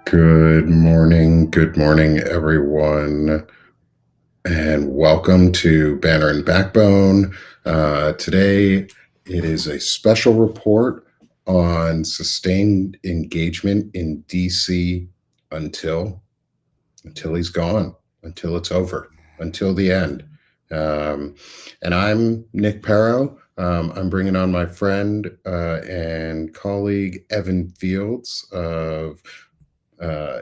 Good morning, everyone, and welcome to Banner and Backbone. Today, it is a special report on sustained engagement in DC until until he's gone, until it's over, until the end. Um, and I'm Nick Perro. I'm bringing on my friend and colleague Evan Fields of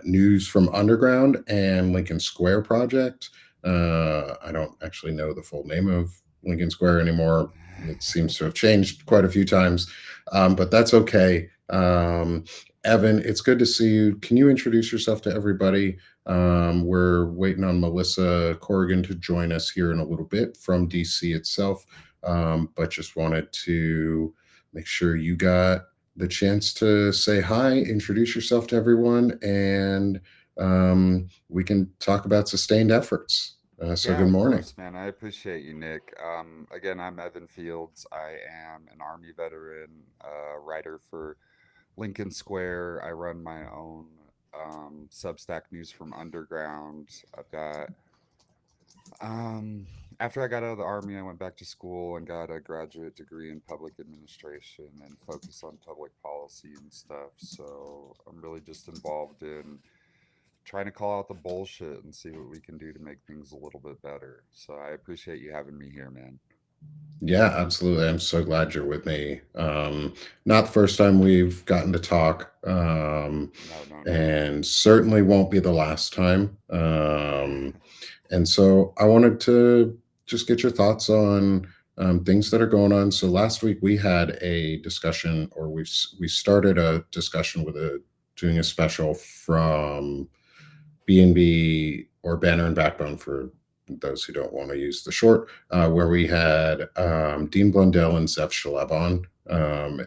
News from Underground and Lincoln Square Project. I don't actually know the full name of Lincoln Square anymore. It seems to have changed quite a few times, but that's okay. Evan, it's good to see you. Can you introduce yourself to everybody? We're waiting on Melissa Corrigan to join us here in a little bit from DC itself, but just wanted to make sure you got the chance to say hi, introduce yourself to everyone, and we can talk about sustained efforts. So, Yeah, good of morning. course, man. I appreciate you, Nick. Again, I'm Evan Fields. I am an Army veteran, writer for Lincoln Square. I run my own Substack News from Underground. I've got, um, after I got out of the Army, I went back to school and got a graduate degree in public administration and focused on public policy and stuff. So I'm really just involved in trying to call out the bullshit and see what we can do to make things a little bit better. So I appreciate you having me here, man. Yeah, absolutely. I'm so glad you're with me. Not the first time we've gotten to talk, No, no, no. and certainly won't be the last time. And so I wanted to just get your thoughts on things that are going on. So last week we had a discussion, or we started a discussion with a doing a special from B&B or Banner and Backbone for those who don't want to use the short, where we had Dean Blundell and Zev Shalev on.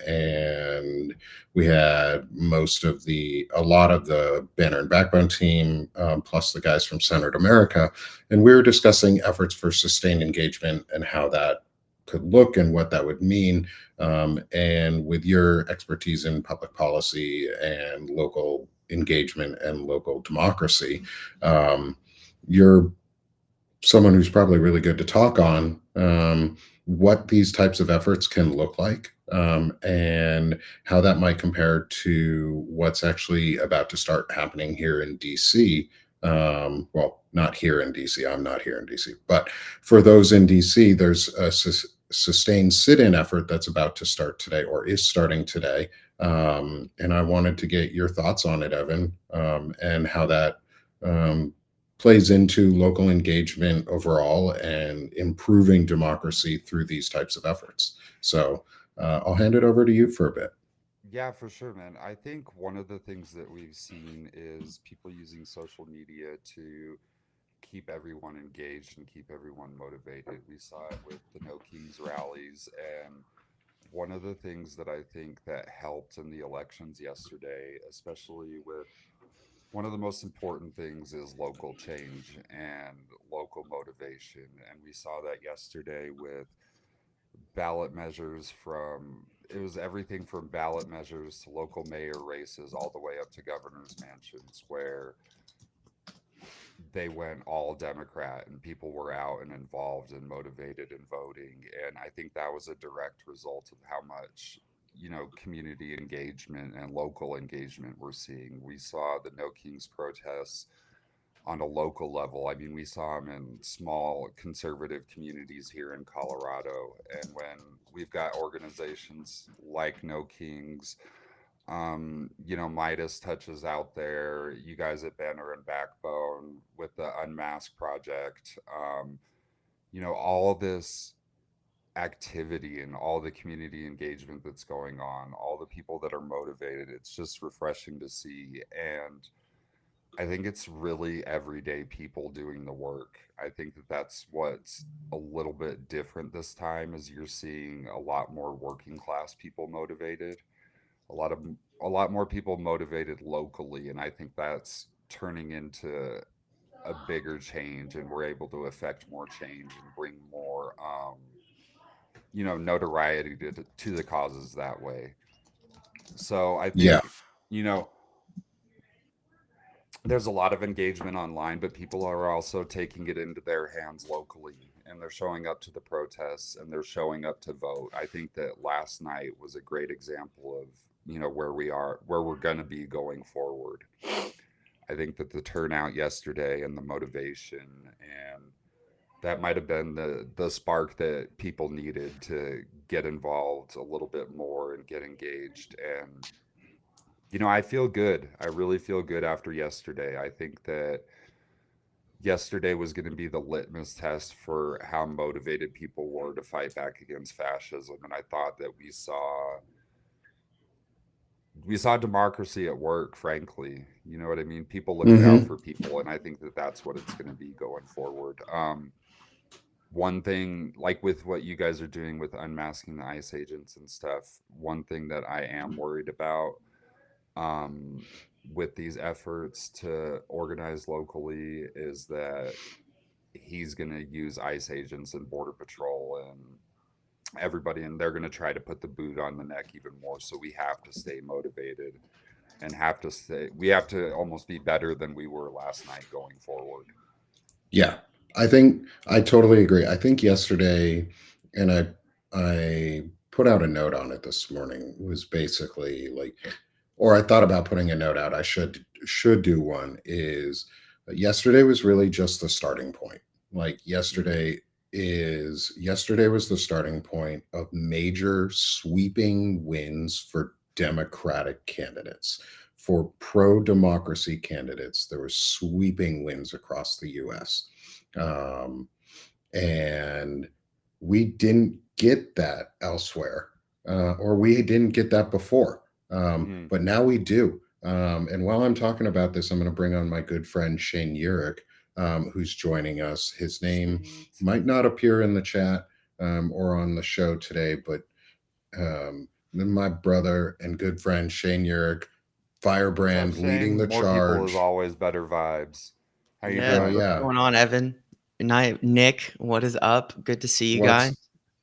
And we had a lot of the Banner and Backbone team, plus the guys from Centered America. And we were discussing efforts for sustained engagement and how that could look and what that would mean. And with your expertise in public policy and local engagement and local democracy, um, you're someone who's probably really good to talk on what these types of efforts can look like, and how that might compare to what's actually about to start happening here in DC. Well, not here in DC. I'm not here in DC, but for those in DC, there's a sustained sit-in effort that's about to start today or is starting today. And I wanted to get your thoughts on it, Evan, and how that um, plays into local engagement overall and improving democracy through these types of efforts. So I'll hand it over to you for a bit. Yeah, for sure, man. I think one of the things that we've seen is people using social media to keep everyone engaged and keep everyone motivated. We saw it with the No Kings rallies, and one of the things that I think that helped in the elections yesterday, especially with one of the most important things is local change and local motivation. And we saw that yesterday with ballot measures from it was everything from ballot measures to local mayor races all the way up to governor's mansions where they went all Democrat and people were out and involved and motivated in voting. And I think that was a direct result of how much, community engagement and local engagement we're seeing. We saw the No Kings protests on a local level. I mean, we saw them in small conservative communities here in Colorado. And when we've got organizations like No Kings, Midas touches out there, you guys at Banner and Backbone with the Unmask project, all this activity and all the community engagement that's going on, all the people that are motivated, it's just refreshing to see. And I think it's really everyday people doing the work. I think that that's what's a little bit different this time is you're seeing a lot more working class people motivated, a lot of a lot more people motivated locally, and I think that's turning into a bigger change, and we're able to affect more change and bring more notoriety to the causes that way. So I Yeah. think, you know there's a lot of engagement online, but people are also taking it into their hands locally, and they're showing up to the protests and they're showing up to vote. I think that last night was a great example of, where we are, where we're going to be going forward. I think that the turnout yesterday and the motivation, and that might have been the spark that people needed to get involved a little bit more and get engaged. And I feel good. I really feel good after yesterday. I think that yesterday was going to be the litmus test for how motivated people were to fight back against fascism, and I thought that we saw democracy at work, frankly. You know what I mean? People looking out Hmm. for people, and I think that that's what it's going to be going forward. One thing, like with what you guys are doing with unmasking the ICE agents and stuff, one thing that I am worried about, um, with these efforts to organize locally, is that he's going to use ICE agents and Border Patrol and everybody, and they're going to try to put the boot on the neck even more. So we have to stay motivated and we have to almost be better than we were last night going forward. Yeah, I think I totally agree. I think yesterday, and I put out a note on it this morning, was basically like, or I thought about putting a note out. I should do one. Is yesterday was really just the starting point. Like Mm-hmm. yesterday was the starting point of major sweeping wins for Democratic candidates. For pro democracy candidates, there were sweeping wins across the US. Um, and we didn't get that elsewhere, or we didn't get that before. Mm-hmm. But now we do. And while I'm talking about this, I'm going to bring on my good friend Shane Urich, who's joining us. His name Sweet. might not appear in the chat or on the show today, but my brother and good friend Shane Urich, What's up, Firebrand, leading Shane? the More people is charge. always better vibes. How you Yeah, Hell doing? what's yeah. going on, Evan? Good night, Nick. What is up? Good to see you guys.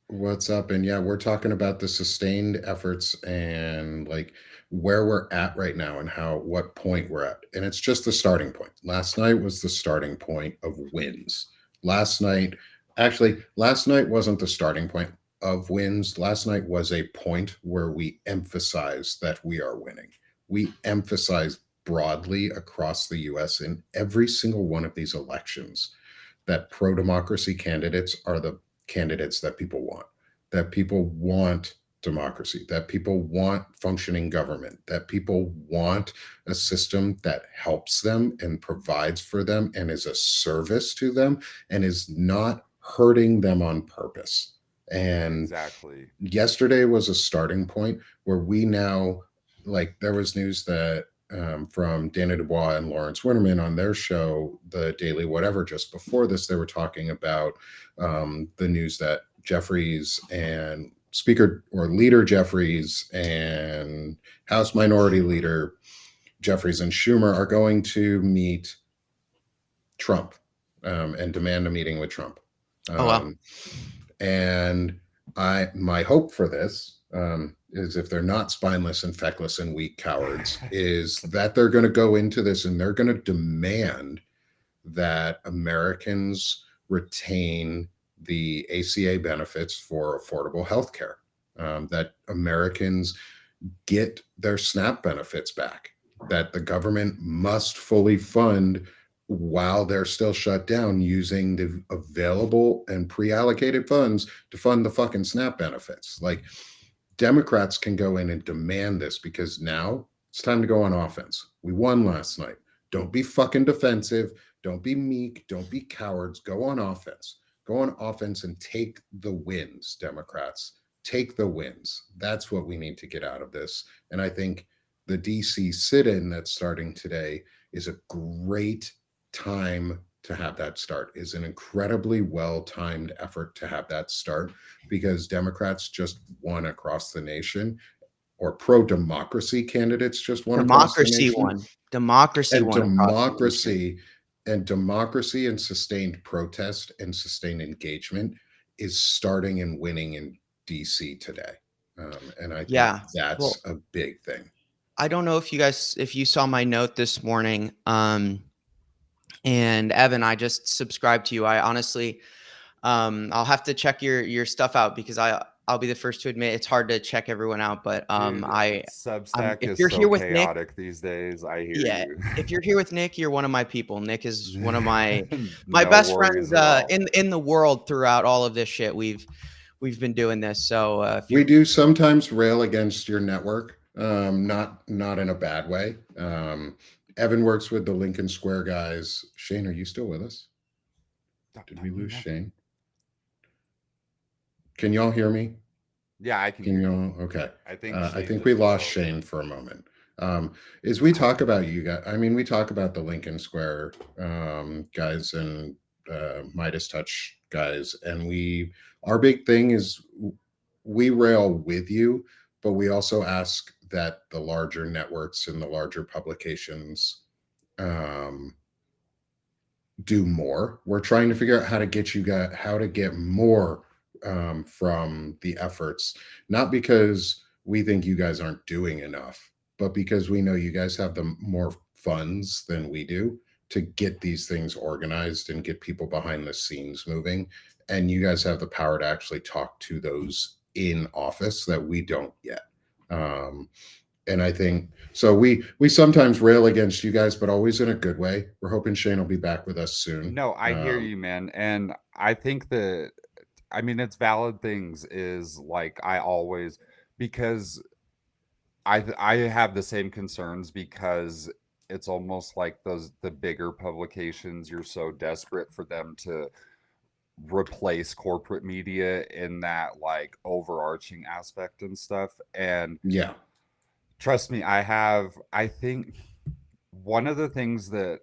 What's up? And yeah, we're talking about the sustained efforts and like where we're at right now and how what point we're at. And it's just the starting point. Last night was the starting point of wins. Last night, last night wasn't the starting point of wins. Last night was a point where we emphasize that we are winning. We emphasize broadly across the US in every single one of these elections that pro democracy candidates are the candidates that people want democracy, that people want functioning government, that people want a system that helps them and provides for them and is a service to them and is not hurting them on purpose. And Exactly. yesterday was a starting point where we now, like, there was news that from Dana Dubois and Lawrence Winterman on their show, the Daily Whatever, just before this, they were talking about the news that Jeffries and Speaker or Leader Jeffries and House Minority Schumer. Leader Jeffries and Schumer are going to meet Trump and demand a meeting with Trump. Oh wow. Um, and my hope for this is if they're not spineless and feckless and weak cowards, is that they're going to go into this and they're going to demand that Americans retain the ACA benefits for affordable health care, that Americans get their SNAP benefits back, that the government must fully fund while they're still shut down using the available and pre-allocated funds to fund the fucking SNAP benefits. Like, Democrats can go in and demand this because now it's time to go on offense. We won last night. Don't be fucking defensive. Don't be meek. Don't be cowards. Go on offense. Go on offense and take the wins, Democrats. Take the wins. That's what we need to get out of this. And I think the DC sit in that's starting today is a great time to have that start, is an incredibly well timed effort to have that start because Democrats just won across the nation, or pro democracy candidates just won across the Democracy nation. won. Democracy And won across the nation. democracy and sustained protest and sustained engagement is starting and winning in DC today. And I think Yeah. that's Well, a big thing. I don't know if you saw my note this morning. And Evan, I just subscribed to you. I honestly, I'll have to check your stuff out because I'll be the first to admit it's hard to check everyone out. But Dude, I'm Substack if is you're so here with Nick, chaotic these days. I hear yeah, you. if you're here with Nick, you're one of my people. Nick is one of my No best friends worries at all. in the world throughout all of this shit. We've been doing this. So if We you're do sometimes rail against your network, not in a bad way. Evan works with the Lincoln Square guys. Shane, are you still with us? Did we lose No. Shane? Can y'all hear me? Yeah, I can Can hear you you. all? Okay. I think I Shane think we just took lost over. Shane for a moment. As we talk about you guys, I mean, we talk about the Lincoln Square guys and Midas Touch guys, and our big thing is we rail with you, but we also ask that the larger networks and the larger publications um, do more. We're trying to figure out how to get you guys how to get more from the efforts, not because we think you guys aren't doing enough, but because we know you guys have the more funds than we do to get these things organized and get people behind the scenes moving. And you guys have the power to actually talk to those in office that we don't yet. Um, and I think so. We sometimes rail against you guys, but always in a good way. We're hoping Shane will be back with us soon. No, I hear you, man. And I think that, I mean, it's valid things is like I always, because I have the same concerns because it's almost like the bigger publications, you're so desperate for them to replace corporate media in that like overarching aspect and stuff. And Yeah, trust me, I think one of the things that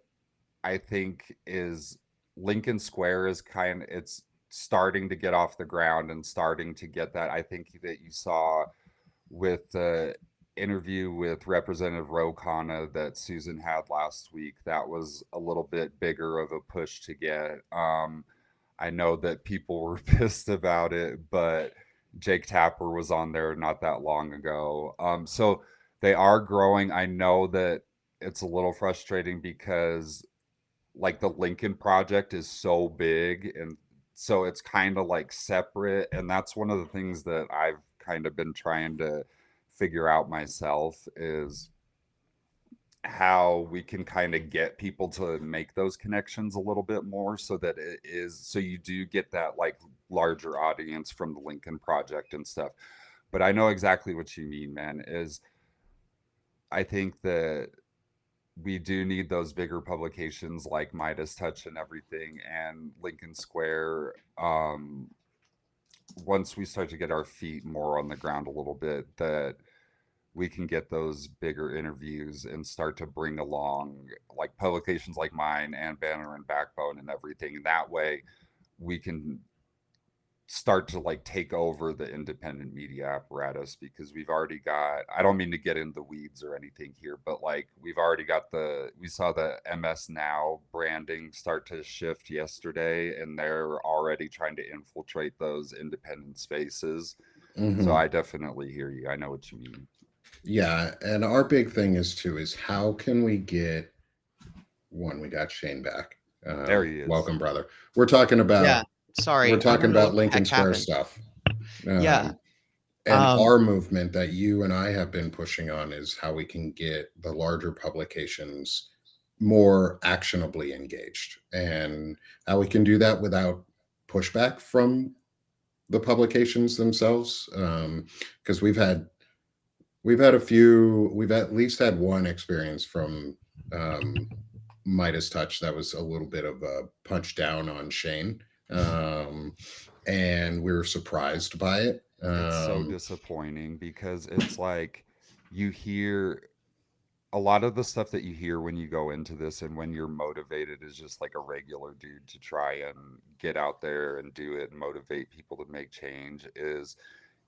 I think is Lincoln Square is it's starting to get off the ground and starting to get that. I think that you saw with the interview with Representative Ro Khanna that Susan had last week. That was a little bit bigger of a push to get. I know that people were pissed about it, but Jake Tapper was on there not that long ago. So they are growing. I know that it's a little frustrating because like the Lincoln Project is so big and so it's kind of like separate. And that's one of the things that I've kind of been trying to figure out myself is how we can kind of get people to make those connections a little bit more so that it is so you do get that like larger audience from the Lincoln Project and stuff. But I know exactly what you mean, man, is I think that we do need those bigger publications like Midas Touch and everything and Lincoln Square. Once we start to get our feet more on the ground a little bit, that we can get those bigger interviews and start to bring along like publications like mine and Banner and Backbone and everything. And that way we can start to like take over the independent media apparatus because we've already got, I don't mean to get in the weeds or anything here, but like we've already got we saw the MS Now branding start to shift yesterday and they're already trying to infiltrate those independent spaces. So hmm I definitely hear you. I know what you mean. yeah. And our big thing is too is how can we get one? We got Shane back. There he is. Welcome, brother. We're talking yeah, about we're sorry, I talking don't know about what the Lincoln heck Square happened. stuff. Yeah. Um, and Um. our movement that you and I have been pushing on is how we can get the larger publications more actionably engaged and how we can do that without pushback from the publications themselves. Because we've had a few, we've at least had one experience from um, Midas Touch that was a little bit of a punch down on Shane. And we were surprised by it. It's so disappointing because it's like you hear a lot of the stuff that you hear when you go into this and when you're motivated is just like a regular dude to try and get out there and do it and motivate people to make change is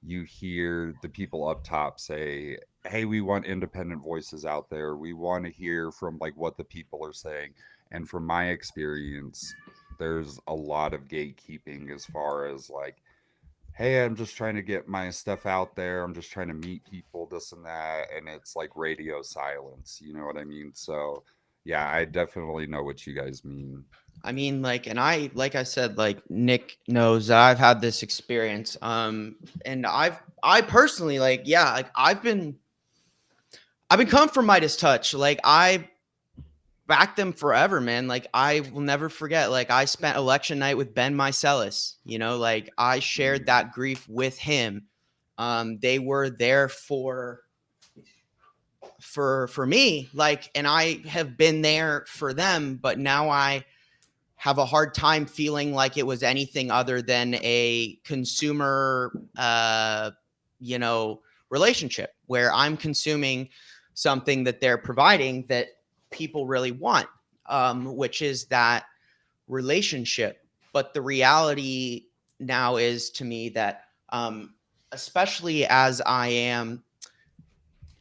you hear the people up top say, hey, we want independent voices out there, we want to hear from like what the people are saying. And from my experience there's a lot of gatekeeping as far as like, hey, I'm just trying to get my stuff out there. I'm just trying to meet people, this and that. And it's like radio silence. You know what I mean? So, yeah, I definitely know what you guys mean. I mean, like, and like I said, like Nick knows that I've had this experience. And I personally, like, yeah, like I've been come from Midas Touch. Like I backed them forever, man. Like I will never forget. Like I spent election night with Ben Mycelis. Like I shared that grief with him. They were there for me, like, and I have been there for them, but now I have a hard time feeling like it was anything other than a consumer relationship where I'm consuming something that they're providing that people really want, which is that relationship. But the reality now is to me that especially as I am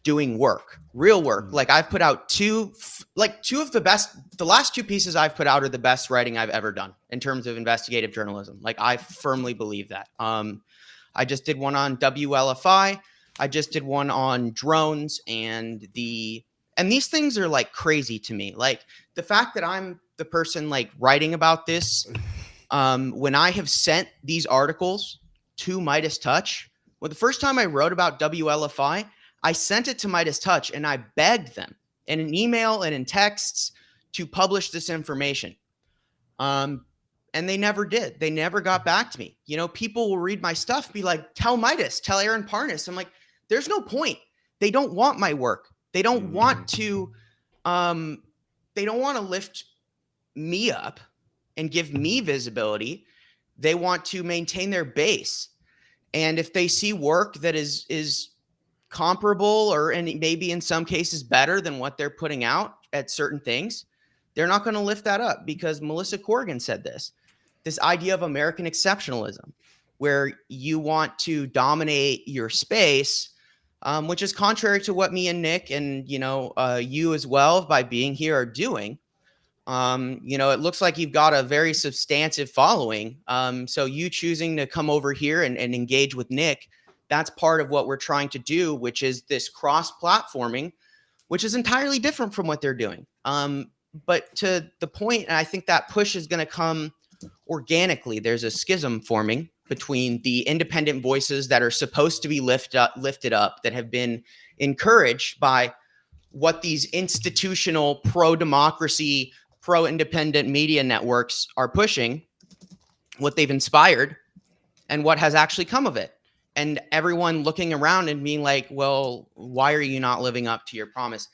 doing work, real work. Like I've put out two of the last two pieces I've put out are the best writing I've ever done in terms of investigative journalism. Like I firmly believe that. I just did one on WLFI. I just did one on drones and these things are like crazy to me. Like the fact that I'm the person like writing about this, when I have sent these articles to Midas Touch, well, the first time I wrote about WLFI, I sent it to Midas Touch and I begged them in an email and in texts to publish this information. And they never did. They never got back to me. People will read my stuff, be like, tell Midas, tell Aaron Parnas. I'm like, there's no point. They don't want my work. They don't want to, lift me up and give me visibility. They want to maintain their base. And if they see work that is comparable or maybe in some cases better than what they're putting out at certain things, they're not going to lift that up, because Melissa Corrigan said this idea of American exceptionalism, where you want to dominate your space, which is contrary to what me and Nick and you as well, by being here, are doing. It looks like you've got a very substantive following. So you choosing to come over here and engage with Nick, that's part of what we're trying to do, which is this cross-platforming, which is entirely different from what they're doing. But to the point, and I think that push is going to come organically. There's a schism forming between the independent voices that are supposed to be lifted up, that have been encouraged by what these institutional pro-democracy, pro-independent media networks are pushing, what they've inspired, and what has actually come of it. And everyone looking around and being like, well, why are you not living up to your promise?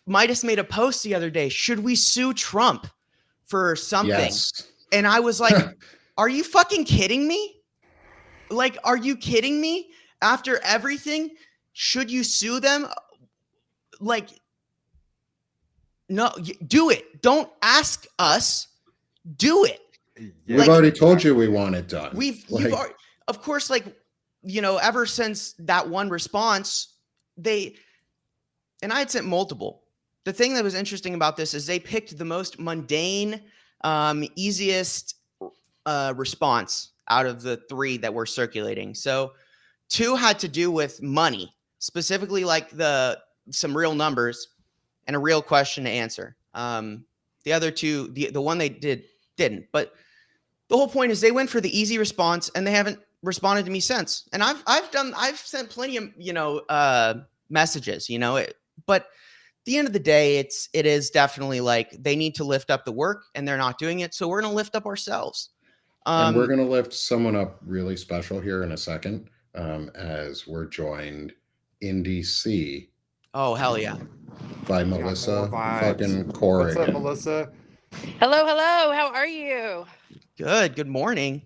Midas made a post the other day. Should we sue Trump for something? Yes. And I was like, are you fucking kidding me? Like, are you kidding me? After everything, should you sue them? Like, no, do it. Don't ask us. Do it. Yeah, We've already told you we want it done. Of course, ever since that one response, and I had sent multiple. The thing that was interesting about this is they picked the most mundane, easiest response out of the three that were circulating. So 2 had to do with money, specifically like some real numbers and a real question to answer. The other 2, the one they didn't. But the whole point is they went for the easy response, and they haven't responded to me since. And I've sent plenty of messages, but at the end of the day, it is definitely like they need to lift up the work, and they're not doing it. So we're going to lift up ourselves. And we're going to lift someone up really special here in a second, as we're joined in DC. Oh, hell yeah. By Melissa fucking What's Corrigan. up, Melissa? Hello. How are you? Good morning.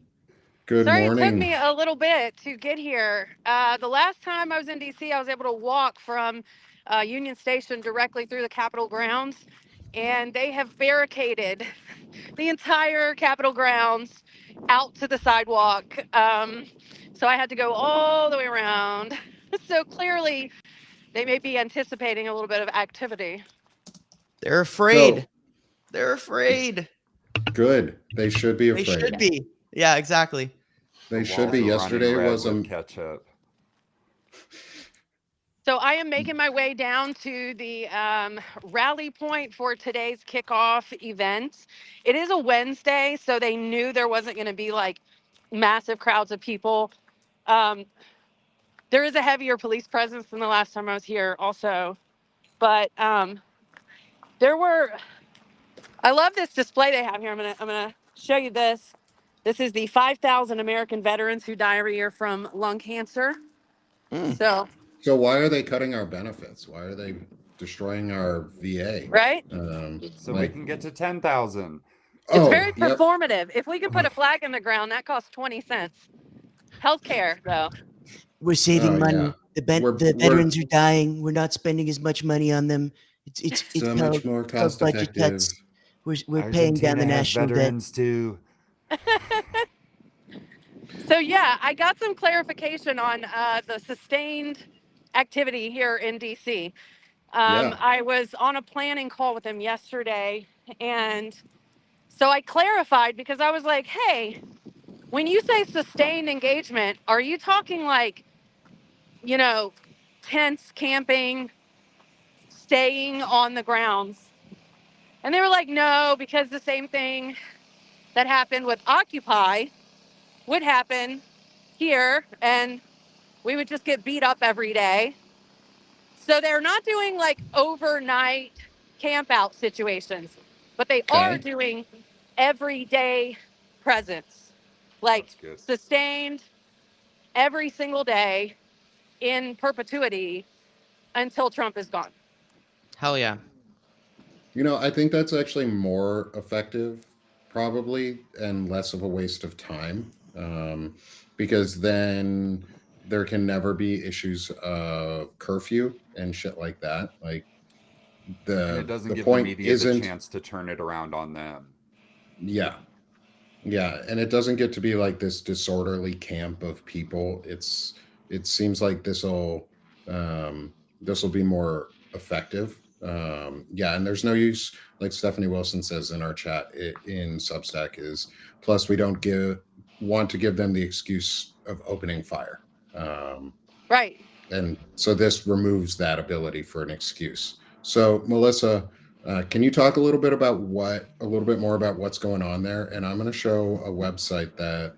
Good Sorry, morning. it took me a little bit to get here. The last time I was in DC, I was able to walk from Union Station directly through the Capitol grounds, and they have barricaded the entire Capitol grounds out to the sidewalk. So I had to go all the way around. So clearly, they may be anticipating a little bit of activity. They're afraid. They're afraid. Good. They should be afraid. They should be. Yeah, exactly. They The should be. walls are running Yesterday red was with ketchup. So I am making my way down to the rally point for today's kickoff event. It is a Wednesday, so they knew there wasn't going to be like massive crowds of people. Um, there is a heavier police presence than the last time I was here, also. But there were. I love this display they have here. I'm gonna show you this. This is the 5,000 American veterans who die every year from lung cancer. Mm. So So why are they cutting our benefits? Why are they destroying our VA? right. So we Like, can get to 10,000. It's oh, very yep. performative. If we could put a flag in the ground, that costs 20 cents. Healthcare, though. We're Oh, saving money. yeah. The We're veterans are dying. We're not spending as much money on them. It's so much more it's called cost budget effective. cuts. We're paying down the Argentina has national debt. veterans too. So, yeah, I got some clarification on the sustained activity here in DC. Yeah. I was on a planning call with him yesterday. And so I clarified because I was like, hey, when you say sustained engagement, are you talking like, you know, tents, camping, staying on the grounds? And they were like, no, because the same thing that happened with Occupy would happen here, and we would just get beat up every day. So they're not doing like overnight camp out situations, but they are Okay. doing everyday presence, like That's good. sustained every single day in perpetuity until Trump is gone. Hell yeah. I think that's actually more effective, probably, and less of a waste of time, because then there can never be issues of curfew and shit like that. Like And it the doesn't the give the point media the isn't, chance to turn it around on them. yeah, yeah, and it doesn't get to be like this disorderly camp of people. It seems like this will be more effective. Yeah, and there's no use, like Stephanie Wilson says in our chat in Substack, is plus we don't want to give them the excuse of opening fire. Right. And so this removes that ability for an excuse. So Melissa, can you talk a little bit more about what's going on there? And I'm going to show a website that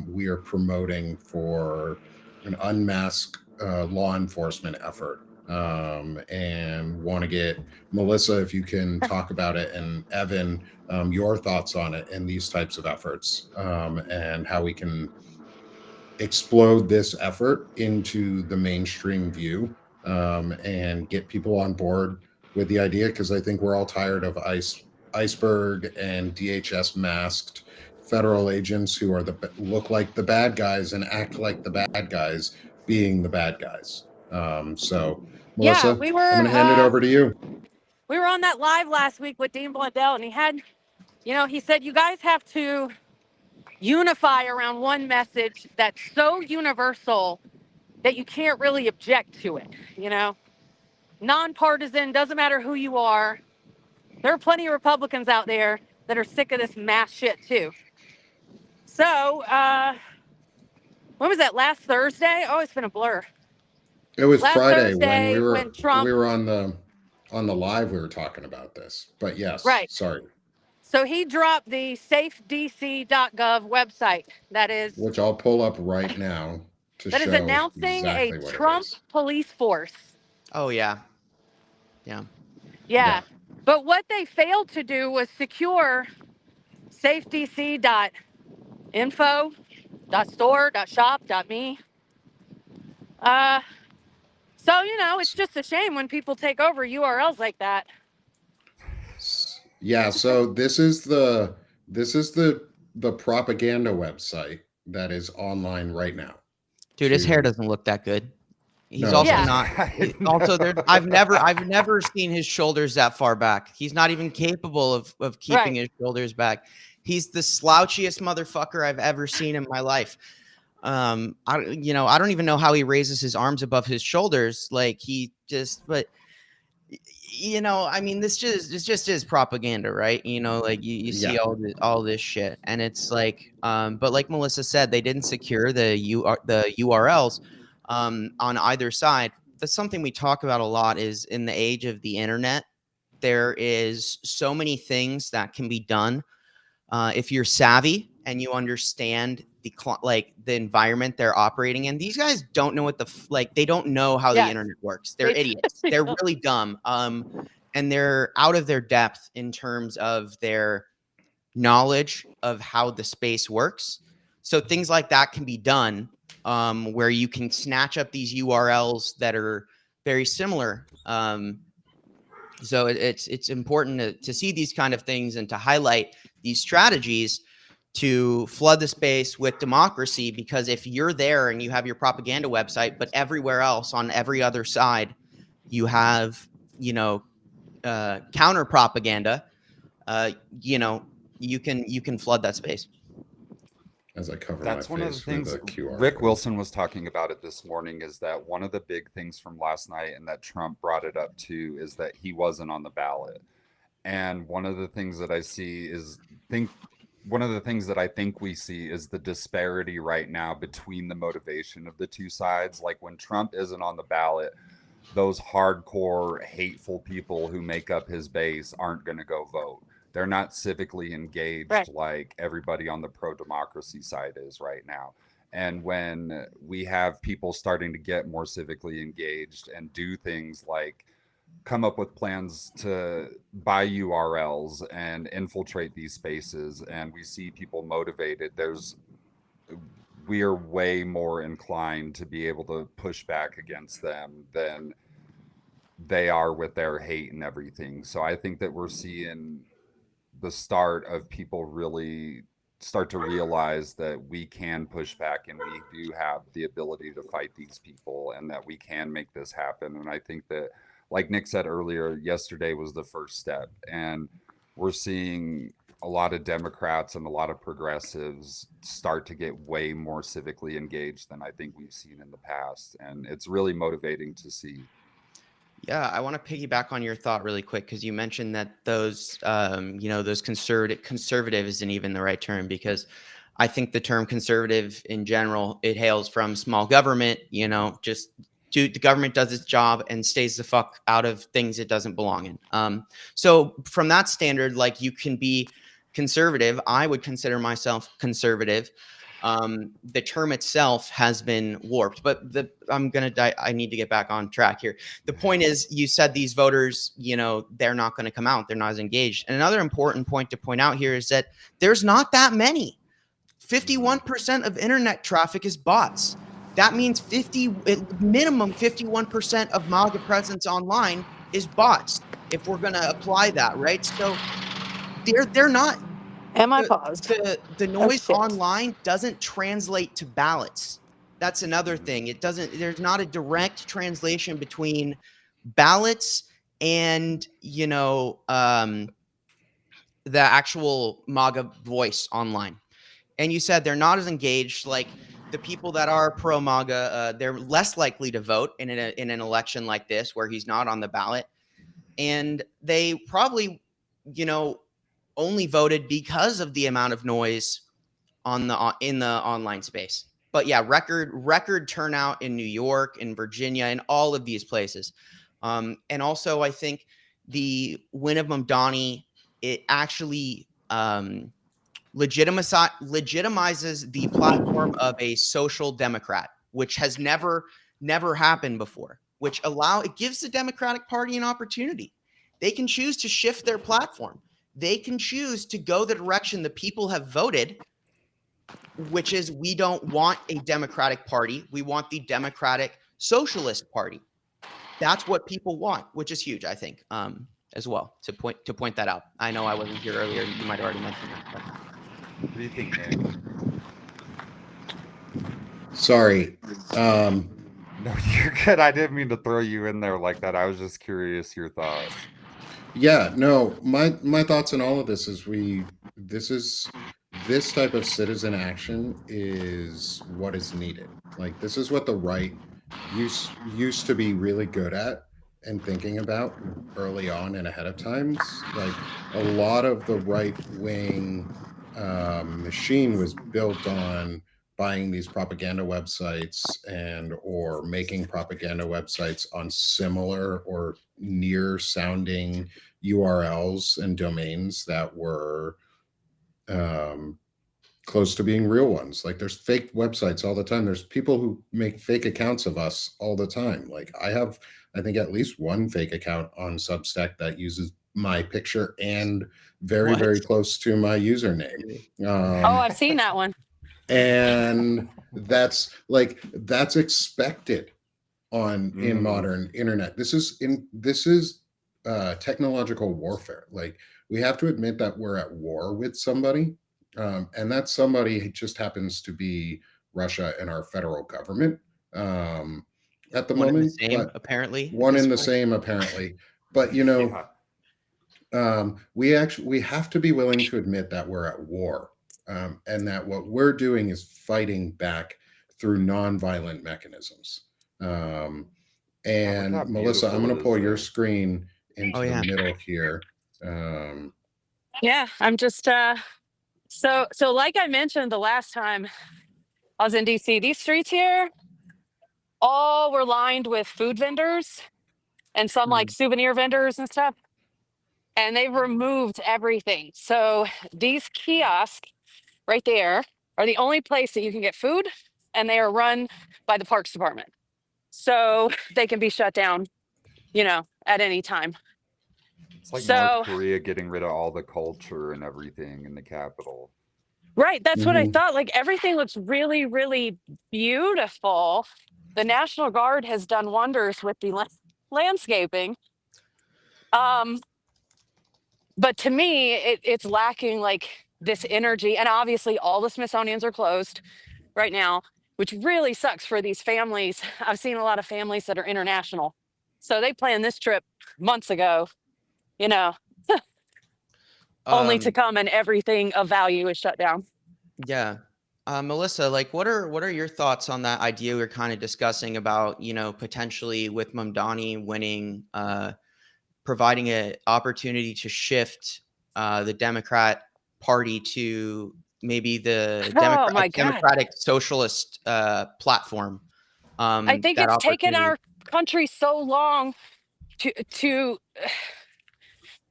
we are promoting for an unmasked law enforcement effort, and want to get Melissa, if you can talk about it, and Evan, your thoughts on it and these types of efforts, and how we can explode this effort into the mainstream view, and get people on board with the idea, because I think we're all tired of iceberg and DHS masked federal agents who are look like the bad guys and act like the bad guys being the bad guys. So Yeah, Melissa, I'm going to hand it over to you. we were on that live last week with Dean Blundell, and he said, you guys have to unify around one message that's so universal that you can't really object to it, nonpartisan, doesn't matter who you are. There are plenty of Republicans out there that are sick of this mass shit too. So, when was that, last Thursday? Oh, it's been a blur. It was Last Friday when Thursday when Trump, we were on the live, we were talking about this. But yes, right. sorry. So he dropped the safedc.gov website Which I'll pull up right now to that is show announcing a exactly what it Trump is. police force. Oh yeah. Yeah. Yeah. But what they failed to do was secure safedc.info, .store, .shop, .me. So, it's just a shame when people take over URLs like that. Yeah, so this is the propaganda website that is online right now. Dude, his hair doesn't look that good. He's No, also it not. doesn't. Also, there. I've never seen his shoulders that far back. He's not even capable of keeping his shoulders back. He's the slouchiest motherfucker I've ever seen in my life. I don't even know how he raises his arms above his shoulders. Like but I mean, this just is propaganda, right? Like you see Yeah. all this shit, and it's like, but like Melissa said, they didn't secure the URLs on either side. That's something we talk about a lot. Is in the age of the internet, there is so many things that can be done if you're savvy and you understand like the environment they're operating in. These guys don't know what like they don't know how the Yes. internet works. They're They idiots. they They're don't. really dumb. And they're out of their depth in terms of their knowledge of how the space works. So things like that can be done where you can snatch up these URLs that are very similar. So it's important to see these kind of things and to highlight these strategies to flood the space with democracy. Because if you're there and you have your propaganda website, but everywhere else on every other side, you have, counter propaganda, uh, you know, you can flood that space. As I cover my That's one of the face with things a QR Rick code. Wilson was talking about it this morning, is that one of the big things from last night, and that Trump brought it up too, is that he wasn't on the ballot. And one of the things that I see is think one of the things that I think we see is the disparity right now between the motivation of the two sides. Like when Trump isn't on the ballot, those hardcore hateful people who make up his base aren't going to go vote. They're not civically engaged Right. like everybody on the pro democracy side is right now. And when we have people starting to get more civically engaged and do things like come up with plans to buy URLs and infiltrate these spaces, and we see people motivated, we are way more inclined to be able to push back against them than they are with their hate and everything. So I think that we're seeing the start of people really start to realize that we can push back and we do have the ability to fight these people and that we can make this happen. And I think that, like Nick said earlier, yesterday was the first step. And we're seeing a lot of Democrats and a lot of progressives start to get way more civically engaged than I think we've seen in the past. And it's really motivating to see. Yeah, I want to piggyback on your thought really quick because you mentioned that those conservative isn't even the right term, because I think the term conservative in general, it hails from small government. Just the government does its job and stays the fuck out of things it doesn't belong in. So from that standard, like you can be conservative. I would consider myself conservative. The term itself has been warped, but I'm gonna die. I need to get back on track here. The point is, you said these voters, they're not going to come out. They're not as engaged. And another important point to point out here is that there's not that many. 51% of internet traffic is bots. That means minimum 51% of MAGA presence online is bots. If we're going to apply that, right? So they're not. Am I the, paused? the Oh noise shit. online doesn't translate to ballots. That's another thing. There's not a direct translation between ballots and the actual MAGA voice online. And you said they're not as engaged. Like the people that are pro MAGA, they're less likely to vote in an election like this where he's not on the ballot, and they probably only voted because of the amount of noise in the online space. But yeah, record turnout in New York, in Virginia, in all of these places. And also, I think the win of Mamdani, it actually legitimizes the platform of a social democrat, which has never happened before. It gives the Democratic Party an opportunity. They can choose to shift their platform. They can choose to go the direction the people have voted, which is we don't want a Democratic Party. We want the Democratic Socialist Party. That's what people want, which is huge, I think, as well, to point that out. I know I wasn't here earlier. You might already mention that. But. What do you think, Nick? Sorry. No, you're good. I didn't mean to throw you in there like that. I was just curious your thoughts. Yeah, no, my thoughts on all of this is this type of citizen action is what is needed. Like this is what the right used to be really good at, and thinking about early on and ahead of times. Like a lot of the right wing machine was built on buying these propaganda websites and or making propaganda websites on similar or near sounding URLs and domains that were um, close to being real ones. Like there's fake websites all the time. There's people who make fake accounts of us all the time. Like I have, I think at least one fake account on Substack that uses my picture and very, What? very close to my username. Oh, Um, I've seen that one. and that's expected on in modern internet. This is technological warfare. Like we have to admit that we're at war with somebody, and that somebody just happens to be Russia and our federal government um, at the One and the moment, same, but apparently, at one this in the point. same apparently. But you know, Yeah. we have to be willing to admit that we're at war, and that what we're doing is fighting back through nonviolent mechanisms. Um, And look how and Melissa, I'm beautiful going it to is pull your there. screen Oh into the yeah. middle here. Um, Yeah, I'm just so like I mentioned the last time I was in DC, these streets here all were lined with food vendors and some like souvenir vendors and stuff. And they've removed everything. So these kiosks right there are the only place that you can get food, and they are run by the Parks Department. So they can be shut down, at any time. It's like North So, Korea getting rid of all the culture and everything in the capital. right, that's what I mhm. thought. Like everything looks really, really beautiful. The National Guard has done wonders with the landscaping. Um, but to me, it's lacking like this energy. And obviously, all the Smithsonian's are closed right now, which really sucks for these families. I've seen a lot of families that are international. So they planned this trip months ago, you know, only to Um, come and everything of value is shut down. yeah. Melissa, like what are your thoughts on that idea we were kind of discussing about, potentially with Mamdani winning, providing an opportunity to shift the Democrat Party to maybe the Oh my God. Democratic Socialist platform. I think That it's taken opportunity. our country so long to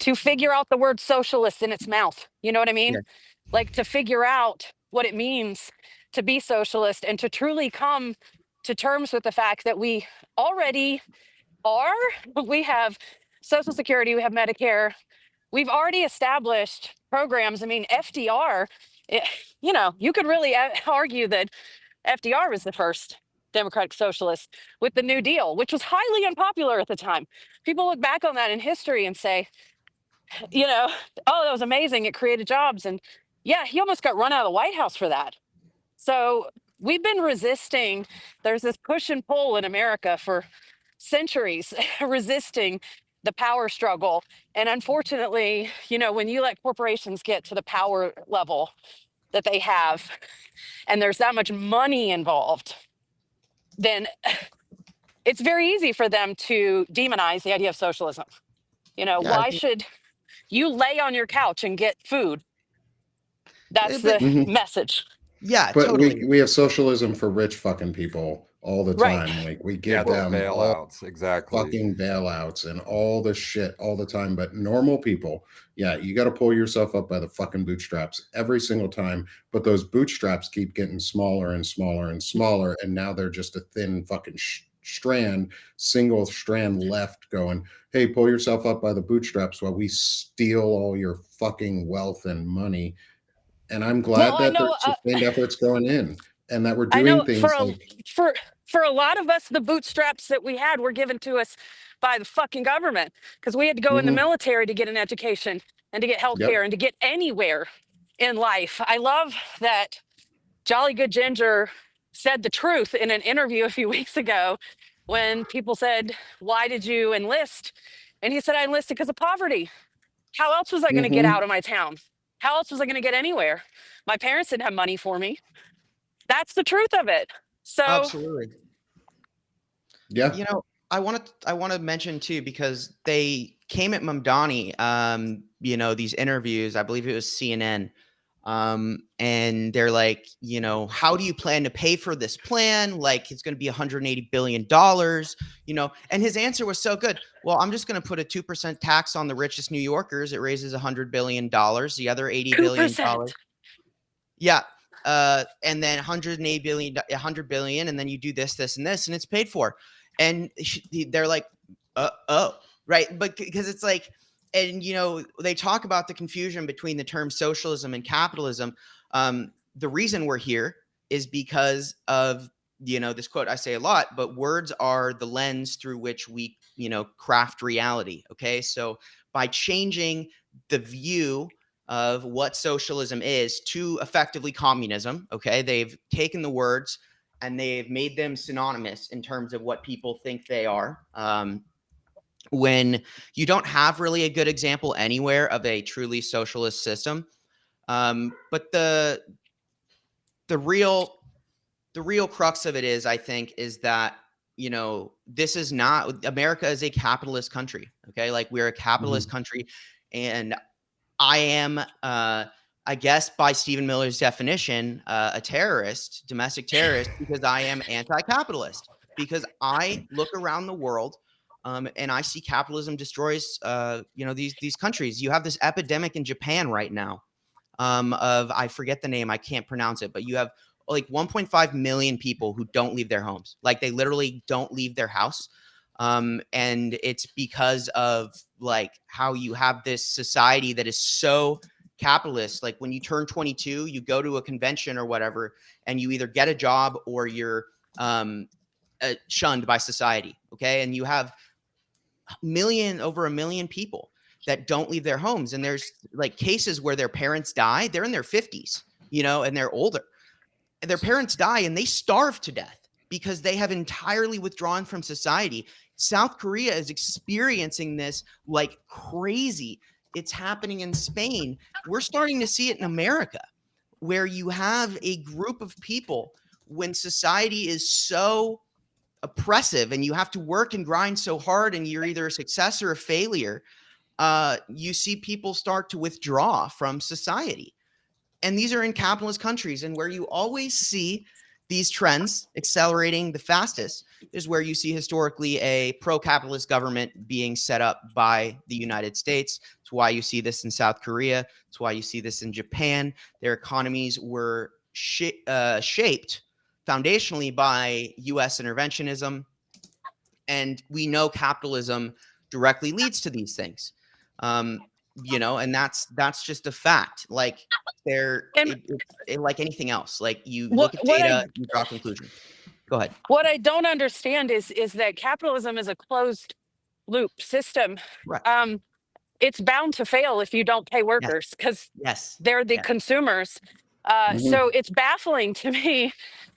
to figure out the word socialist in its mouth. You know what I mean? Yeah. Like to figure out what it means to be socialist and to truly come to terms with the fact that we already are. We have Social Security, we have Medicare, we've already established programs. I mean, FDR, it, you could really argue that FDR was the first Democratic Socialist with the New Deal, which was highly unpopular at the time. People look back on that in history and say, oh, that was amazing. It created jobs. And yeah, he almost got run out of the White House for that. So we've been resisting. There's this push and pull in America for centuries, resisting the power struggle. And unfortunately, when you let corporations get to the power level that they have, and there's that much money involved, then it's very easy for them to demonize the idea of socialism. Yeah, I Why think, should you lay on your couch and get food? That's but the Mhm. message. yeah, But we totally. we have socialism for rich fucking people all the Right. time. Like we Yeah, give those them all bailouts, exactly. fucking bailouts and all the shit all the time. But normal people, yeah, you got to pull yourself up by the fucking bootstraps every single time. But those bootstraps keep getting smaller and smaller and smaller. And now they're just a thin fucking single strand left going, hey, pull yourself up by the bootstraps while we steal all your fucking wealth and money. And I'm Well, glad I that know. there's sustained efforts going in and that we're I know doing things like, for a lot of us, the bootstraps that we had were given to us by the fucking government because we had to go in the mhm, military to get an education and to get health care yep. and to get anywhere in life. I love that Jolly Good Ginger said the truth in an interview a few weeks ago when people said, "Why did you enlist?" And he said, "I enlisted because of poverty. How else was I going to get out Hmm. of my town? How else was I going to get anywhere? My parents didn't have money for me." That's the truth of it. So, Yeah. You know, I want to mention too, because they came at Mamdani, these interviews, I believe it was CNN, and they're like, how do you plan to pay for this plan? Like, it's going to be $180 billion, and his answer was so good. Well, I'm just going to put a 2% tax on the richest New Yorkers. It raises $100 billion. The other $80 billion. 2%. Yeah. And then 100 billion, and then you do this, and this, and it's paid for. And they're like, oh, right. But because it's like, and they talk about the confusion between the terms socialism and capitalism. The reason we're here is because of, this quote I say a lot, but words are the lens through which we, craft reality. Okay. So by changing the view of what socialism is to effectively communism, okay, they've taken the words and they've made them synonymous in terms of what people think they are. When you don't have really a good example anywhere of a truly socialist system. But the real crux of it is, I think, is that, this is not, America is a capitalist country. Okay. Like, we're a capitalist country, and I am, I guess by Stephen Miller's definition, a terrorist, domestic terrorist, because I am anti-capitalist, because I look around the world, and I see capitalism destroys, these countries. You have this epidemic in Japan right now, of, I forget the name, I can't pronounce it, but you have like 1.5 million people who don't leave their homes. Like, they literally don't leave their house. And it's because of like how you have this society that is so capitalist. Like, when you turn 22, you go to a convention or whatever, and you either get a job or you're shunned by society. Okay. And you have over a million people that don't leave their homes. And there's like cases where their parents die, they're in their 50s, and they're older. And their parents die and they starve to death because they have entirely withdrawn from society. South Korea is experiencing this like crazy. It's happening in Spain. We're starting to see it in America, where you have a group of people, when society is so oppressive and you have to work and grind so hard and you're either a success or a failure, you see people start to withdraw from society. And these are in capitalist countries. And where you always see these trends accelerating the fastest is where you see historically a pro-capitalist government being set up by the United States. It's why you see this in South Korea. It's why you see this in Japan. Their economies were shaped foundationally by U.S. interventionism. And we know capitalism directly leads to these things. And that's just a fact. Like, like anything else, like, you look at data, you draw conclusions. Go ahead. What I don't understand is that capitalism is a closed loop system. Right. It's bound to fail if you don't pay workers, because they're the consumers. So it's baffling to me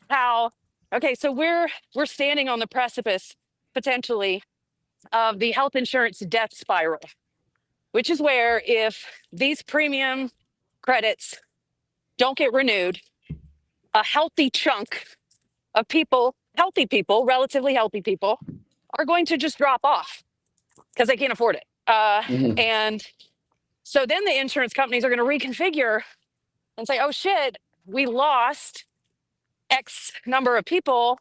how, okay, so we're standing on the precipice potentially of the health insurance death spiral, which is where, if these premium credits don't get renewed, a healthy chunk of people, relatively healthy people, are going to just drop off because they can't afford it. And so then the insurance companies are going to reconfigure and say, oh shit, we lost X number of people,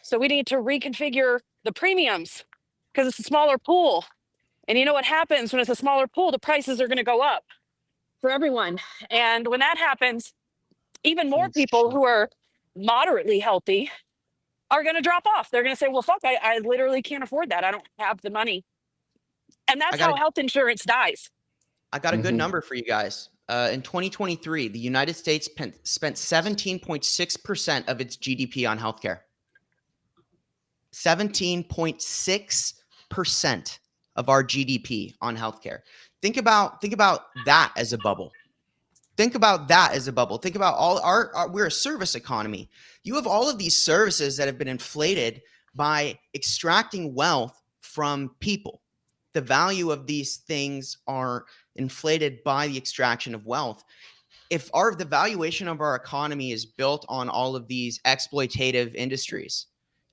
so we need to reconfigure the premiums because it's a smaller pool. And you know what happens when it's a smaller pool? The prices are going to go up for everyone. And when that happens, even more people who are moderately healthy are going to drop off. They're going to say, well, fuck, I literally can't afford that. I don't have the money. And that's how health insurance dies. I got a good number for you guys. In 2023, the United States spent 17.6% of its GDP on healthcare. 17.6% of our GDP on healthcare. Think about that as a bubble. Think about that as a bubble. Think about all we're a service economy. You have all of these services that have been inflated by extracting wealth from people. The value of these things are inflated by the extraction of wealth. If the valuation of our economy is built on all of these exploitative industries,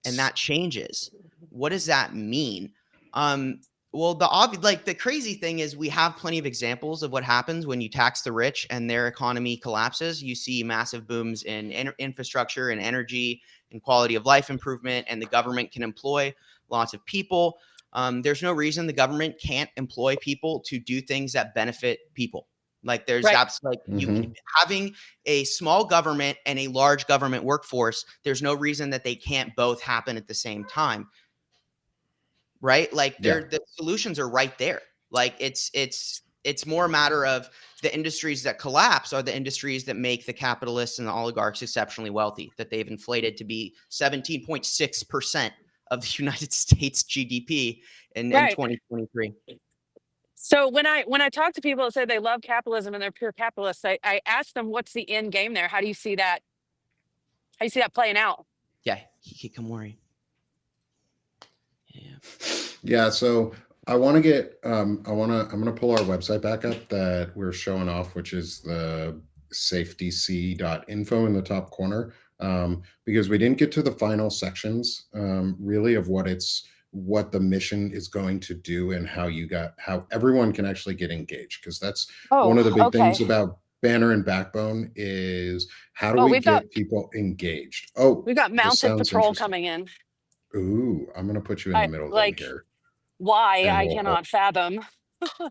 and that changes. What does that mean? Well, the crazy thing is we have plenty of examples of what happens when you tax the rich and their economy collapses. You see massive booms in infrastructure and energy and quality of life improvement, and the government can employ lots of people. There's no reason the government can't employ people to do things that benefit people. Like there's having a small government and a large government workforce. There's no reason that they can't both happen at the same time. Right? Like the solutions are right there. Like it's more a matter of the industries that collapse are the industries that make the capitalists and the oligarchs exceptionally wealthy, that they've inflated to be 17.6% of the United States GDP in 2023. So when I talk to people that say they love capitalism and they're pure capitalists, I ask them, what's the end game there? How do you see that? How do you see that playing out? Yeah, Hikikomori. Yeah. So I'm going to pull our website back up that we're showing off, which is the safeDC.info in the top corner, because we didn't get to the final sections, really of what the mission is going to do and how everyone can actually get engaged. Cause that's one of the big things about Banner and Backbone is how do we get people engaged? Oh, we've got mounted patrol coming in. Ooh, I'm going to put you in the middle of them here. Why? I cannot fathom.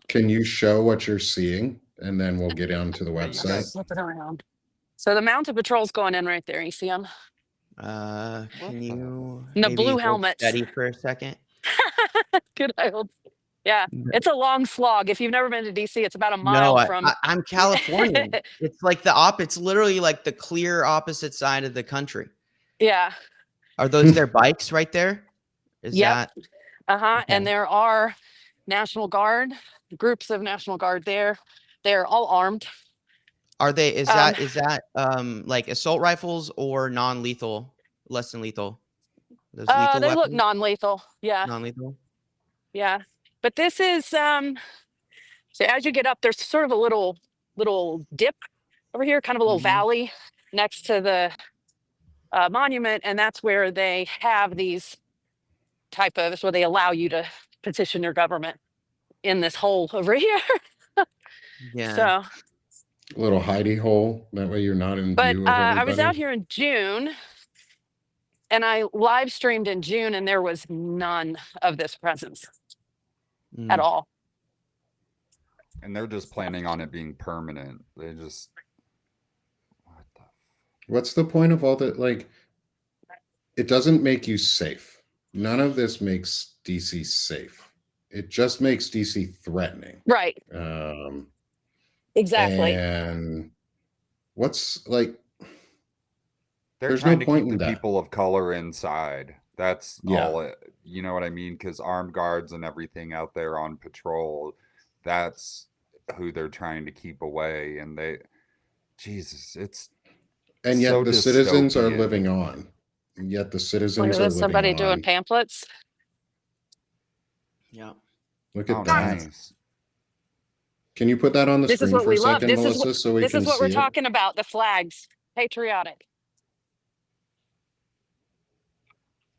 Can you show what you're seeing? And then we'll get onto the website. Flip it around. So the mounted patrol's going in right there. You see them? Can you the blue helmets steady for a second? Good. I hope. Yeah, it's a long slog. If you've never been to DC, it's about a mile from. I'm Californian. It's like it's literally like the clear opposite side of the country. Yeah. Are those their bikes right there? That? Okay. And there are National Guard, groups of National Guard there. They're all armed. Are they? Is that like assault rifles or non-lethal, less than lethal? Those lethal they weapons? Look non-lethal. Yeah. Non-lethal. Yeah, but this is so as you get up, there's sort of a little dip over here, kind of a little valley next to the monument, and that's where they have these that's where they allow you to petition your government in this hole over here. Yeah. So a little hidey hole. That way you're not in view of everybody. I was out here in June, and I live streamed in June, and there was none of this presence at all. And they're just planning on it being permanent. They just what's the point of all that? Like, it doesn't make you safe. None of this makes DC safe. It just makes DC threatening. Right. Exactly. And what's like? They're trying to keep the people of color inside. That's all it. You know what I mean? Because armed guards and everything out there on patrol, that's who they're trying to keep away. And and yet the citizens are living on. Yet the citizens are living somebody on. Doing pamphlets. Yeah. Look at that. Nice. Can you put that on the screen for a second, Melissa, so we can see it? This is what we're talking about, the flags. Patriotic.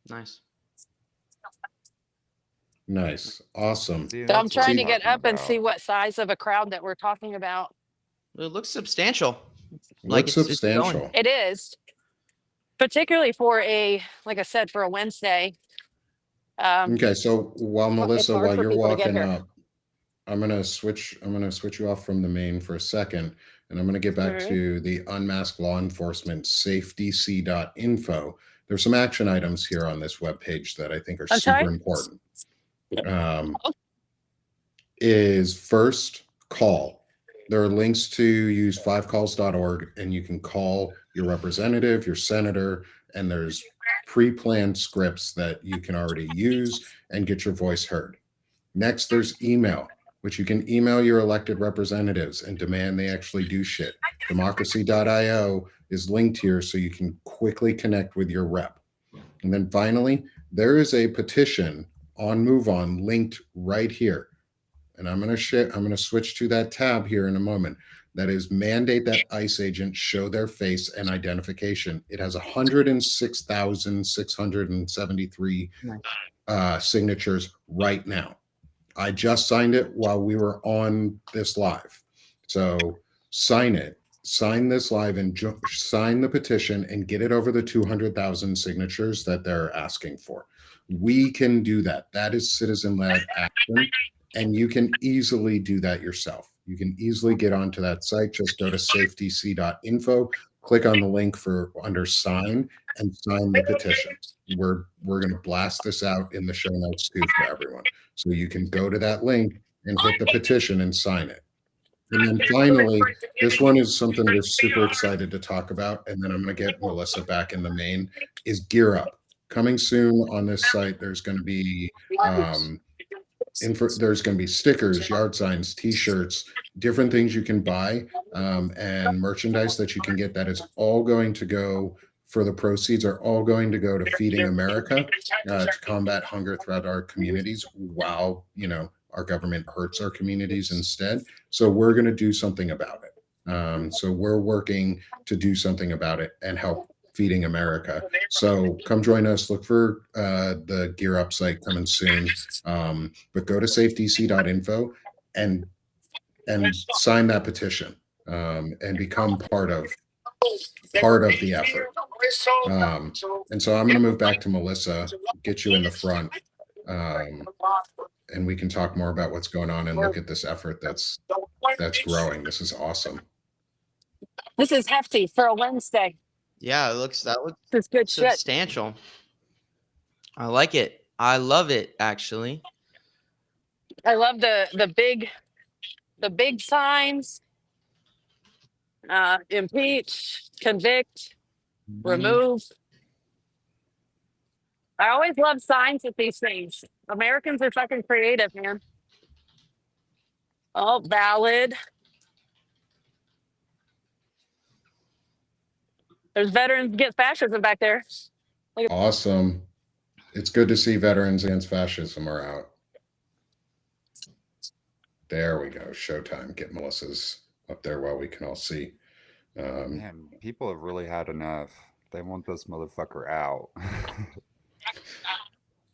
Nice. Nice. Awesome. So I'm trying to get up and see what size of a crowd that we're talking about. It looks substantial. Looks substantial. It is. Particularly for like I said, for a Wednesday. Okay, so Melissa, while you're walking up, I'm gonna switch you off from the main for a second, and I'm gonna get back to the unmasked law enforcement safedc.info. There's some action items here on this webpage that I think are super important. Is first, call. There are links to use 5calls.org, and you can call your representative, your senator, and there's pre-planned scripts that you can already use and get your voice heard. Next, there's email, which you can email your elected representatives and demand they actually do shit. Democracy.io is linked here so you can quickly connect with your rep. And then finally, there is a petition on MoveOn linked right here. And I'm going to switch to that tab here in a moment. That is, mandate that ICE agent show their face and identification. It has 106,673 signatures right now. I just signed it while we were on this live. So sign it, sign this live, and sign the petition and get it over the 200,000 signatures that they're asking for. We can do that. That is citizen-led action, and you can easily do that yourself. You can easily get onto that site. Just go to safedc.info, click on the link for under sign, and sign the petition. We're going to blast this out in the show notes too for everyone. So you can go to that link and hit the petition and sign it. And then finally, this one is something we're super excited to talk about. And then I'm going to get Melissa back in the main, is Gear Up. Coming soon on this site, there's going to be there's going to be stickers, yard signs, t-shirts, different things you can buy, and merchandise that you can get. That is all going to go, for the proceeds are all going to go to Feeding America, to combat hunger throughout our communities, while our government hurts our communities instead. So we're going to do something about it. So we're working to do something about it and help Feeding America. So come join us. Look for the Gear Up site coming soon. But go to safedc.info and sign that petition, and become part of the effort. And so I'm going to move back to Melissa, get you in the front, and we can talk more about what's going on and look at this effort that's growing. This is awesome. This is hefty for a Wednesday. Yeah, that looks This is good shit. substantial. I like it. I love it, actually. I love the big signs. Impeach, convict, remove. I always love signs with these things. Americans are fucking creative, man. Oh, valid. There's Veterans Against Fascism back there. Awesome. It's good to see Veterans Against Fascism are out. There we go. Showtime. Get Melissa's up there while we can all see. Man, people have really had enough. They want this motherfucker out.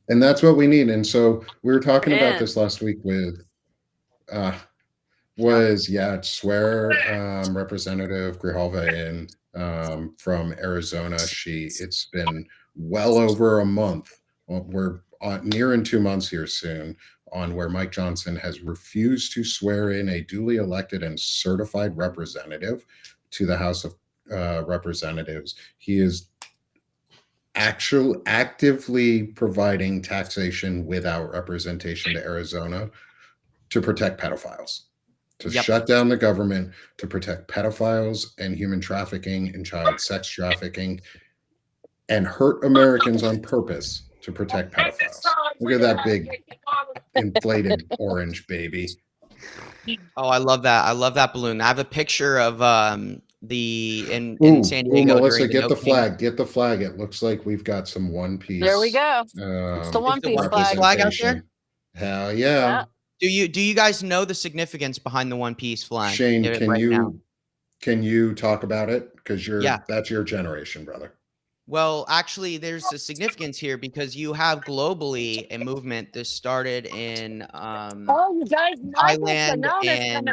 And that's what we need. And so we were talking about this last week with swear Representative Grijalva in from Arizona. It's been well over a month. We're nearing 2 months here soon, on where Mike Johnson has refused to swear in a duly elected and certified representative to the House of Representatives. He is actively providing taxation without representation to Arizona to protect pedophiles, to shut down the government, to protect pedophiles and human trafficking and child sex trafficking, and hurt Americans on purpose to protect pedophiles. Look at that big inflated orange baby. Oh, I love that. I love that balloon. I have a picture of in San Diego. Melissa, get the flag. Get the flag. It looks like we've got some One Piece. There we go. It's the One Piece flag out there. Hell yeah. Do you guys know the significance behind the One Piece flag? Shane, can you talk about it? Because that's your generation, brother. Well, actually, there's a significance here because you have globally a movement that started in you guys, Thailand and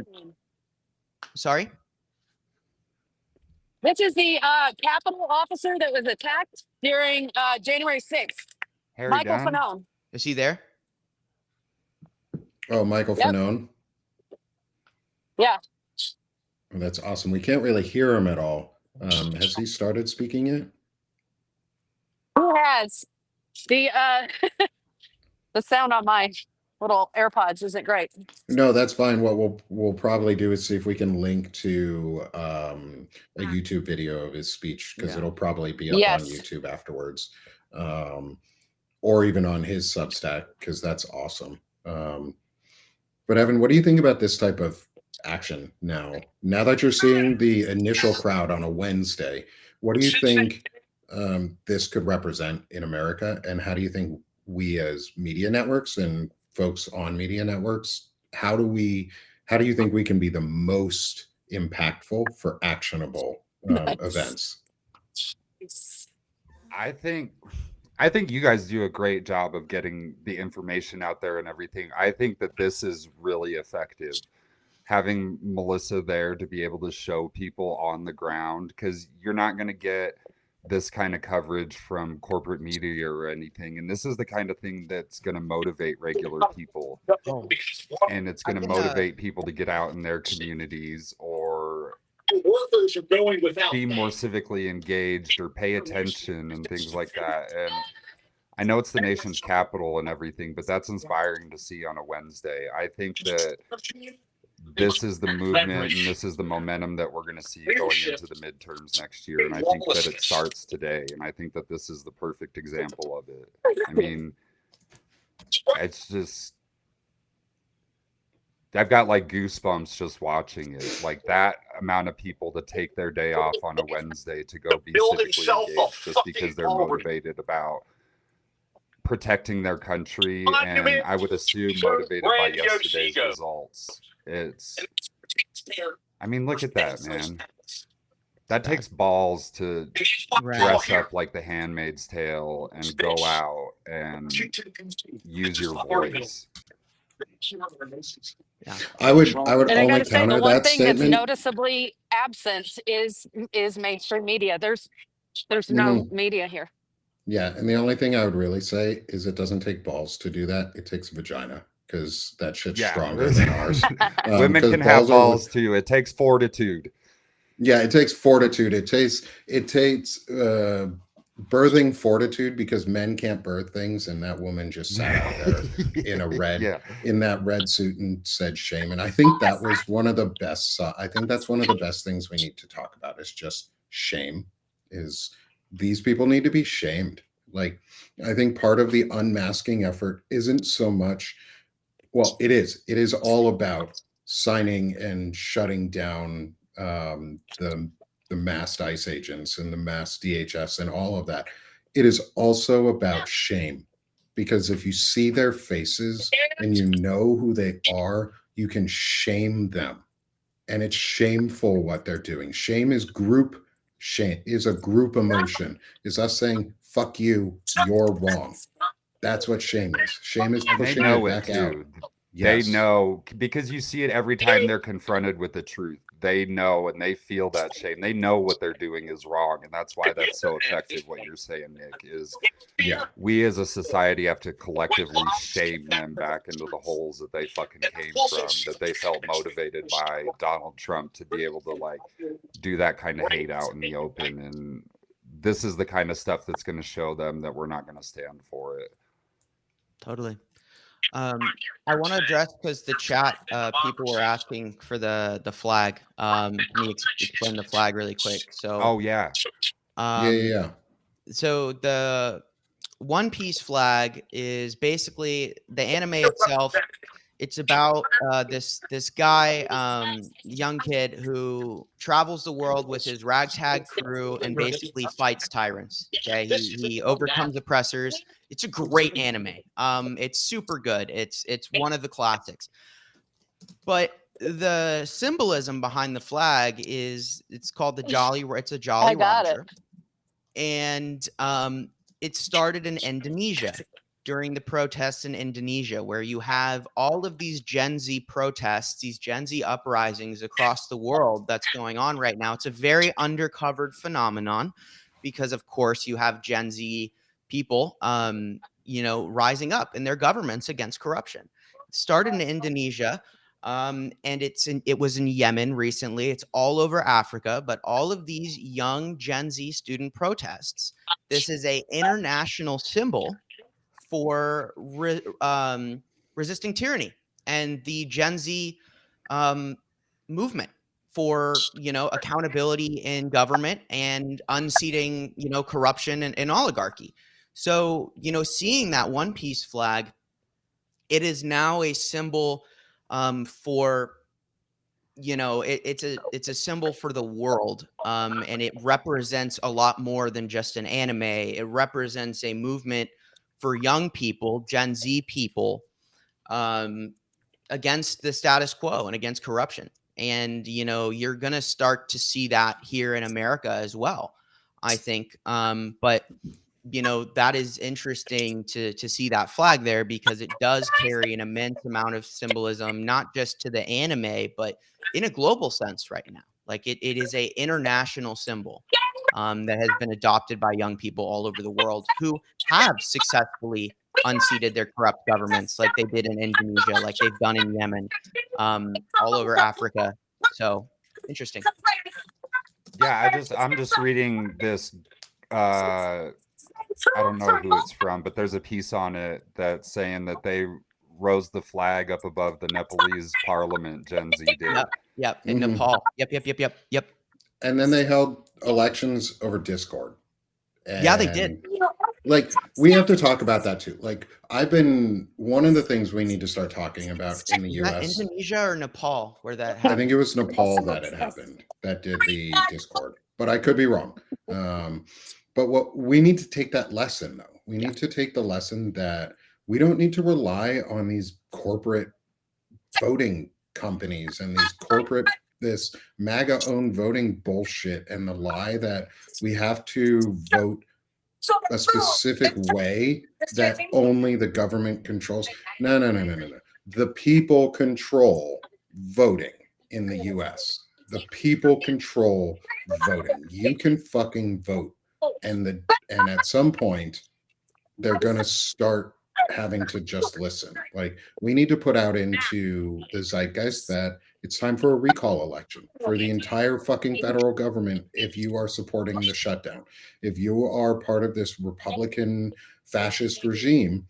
sorry. This is the Capitol officer that was attacked during January 6th. Michael Fanone. Is he there? Oh, Michael Fanone. Yeah. Oh, that's awesome. We can't really hear him at all. Has he started speaking yet? Who has? The the sound on my little AirPods isn't great. No, that's fine. What we'll probably do is see if we can link to a YouTube video of his speech, because it'll probably be up on YouTube afterwards, or even on his Substack, because that's awesome. But Evan, what do you think about this type of action now? Now that you're seeing the initial crowd on a Wednesday, what do you think this could represent in America, and how do you think we as media networks and folks on media networks, how do you think we can be the most impactful for actionable events. I think you guys do a great job of getting the information out there and everything. I think that this is really effective. Having Melissa there to be able to show people on the ground, because you're not going to get this kind of coverage from corporate media or anything. And this is the kind of thing that's going to motivate regular people. Oh, And it's going to can, motivate people to get out in their communities or Workers are going without be pay. more civically engaged or pay attention and things like that. And I know it's the nation's capital and everything, but that's inspiring to see on a Wednesday. I think that this is the movement and this is the momentum that we're going to see going into the midterms next year. And I think that it starts today. And I think that this is the perfect example of it. I mean, it's just, I've got like goosebumps just watching it. Like that amount of people to take their day off on a Wednesday to go be civically engaged just because they're motivated about protecting their country, and I would assume motivated by yesterday's results. I mean, look at that, man. That takes balls to dress up like the Handmaid's Tale and go out and use your voice. yeah. I would And I only gotta say, the counter one that thing that's statement. noticeably absent is mainstream media. There's no media here. Yeah, and the only thing I would really say is it doesn't take balls to do that. It takes vagina, because that shit's stronger than ours. Women 'cause can have balls are- balls too. It takes fortitude. Yeah, it takes fortitude. It takes birthing fortitude, because men can't birth things, and that woman just sat out there in a red in that red suit and said shame. And I think that was one of the best. I think that's one of the best things we need to talk about is just shame. Is these people need to be shamed. Like, I think part of the unmasking effort isn't so much, well, it is all about signing and shutting down the masked ICE agents and the masked DHS and all of that. It is also about shame, because if you see their faces and you know who they are, you can shame them. And it's shameful what they're doing. Shame is a group emotion. Is us saying, fuck you, you're wrong. That's what shame is. Shame is pushing it back out. Yes. They know, because you see it every time they're confronted with the truth. They know and they feel that shame. They know what they're doing is wrong. And that's why that's so effective. What you're saying, Nick, is we as a society have to collectively shame them back into the holes that they fucking came from, that they felt motivated by Donald Trump to be able to like do that kind of hate out in the open. And this is the kind of stuff that's going to show them that we're not going to stand for it. Totally. I want to address, because the chat people were asking for the flag. Let me explain the flag really quick. So yeah. So the One Piece flag is basically the anime itself. It's about this guy, young kid who travels the world with his ragtag crew and basically fights tyrants. Okay, he overcomes oppressors. It's a great anime. It's super good. It's one of the classics. But the symbolism behind the flag is it's called the Jolly. It's a Jolly Roger, and it started in Indonesia during the protests in Indonesia, where you have all of these Gen Z protests, these Gen Z uprisings across the world that's going on right now. It's a very undercovered phenomenon because, of course, you have Gen Z people, rising up in their governments against corruption. It started in Indonesia, and it was in Yemen recently. It's all over Africa, but all of these young Gen Z student protests, this is a international symbol for resisting tyranny and the Gen Z movement for accountability in government and unseating corruption and oligarchy. So seeing that One Piece flag, it is now a symbol for it's a symbol for the world, and it represents a lot more than just an anime. It represents a movement for young people, Gen Z people, against the status quo and against corruption. And, you're going to start to see that here in America as well, I think. But, that is interesting to see that flag there, because it does carry an immense amount of symbolism, not just to the anime, but in a global sense right now. Like it is a international symbol that has been adopted by young people all over the world who have successfully unseated their corrupt governments, like they did in Indonesia, like they've done in Yemen, all over Africa. So interesting. Yeah, I'm just reading this. I don't know who it's from, but there's a piece on it that's saying that they rose the flag up above the Nepalese parliament. Gen Z did. Yep. In Nepal. Yep. And then they held elections over Discord. Yeah, they did. Like, we have to talk about that too. Like, one of the things we need to start talking about in the US. Indonesia or Nepal where that happened? I think it was Nepal that it happened, that did the Discord, but I could be wrong. But what we need to take that lesson, though. We need to take the lesson that we don't need to rely on these corporate voting companies and this MAGA-owned voting bullshit, and the lie that we have to vote a specific way that only the government controls. No. The people control voting in the US. The people control voting. You can fucking vote. And at some point, they're going to start having to just listen. Like, we need to put out into the zeitgeist that it's time for a recall election for the entire fucking federal government. If you are supporting the shutdown, if you are part of this Republican fascist regime,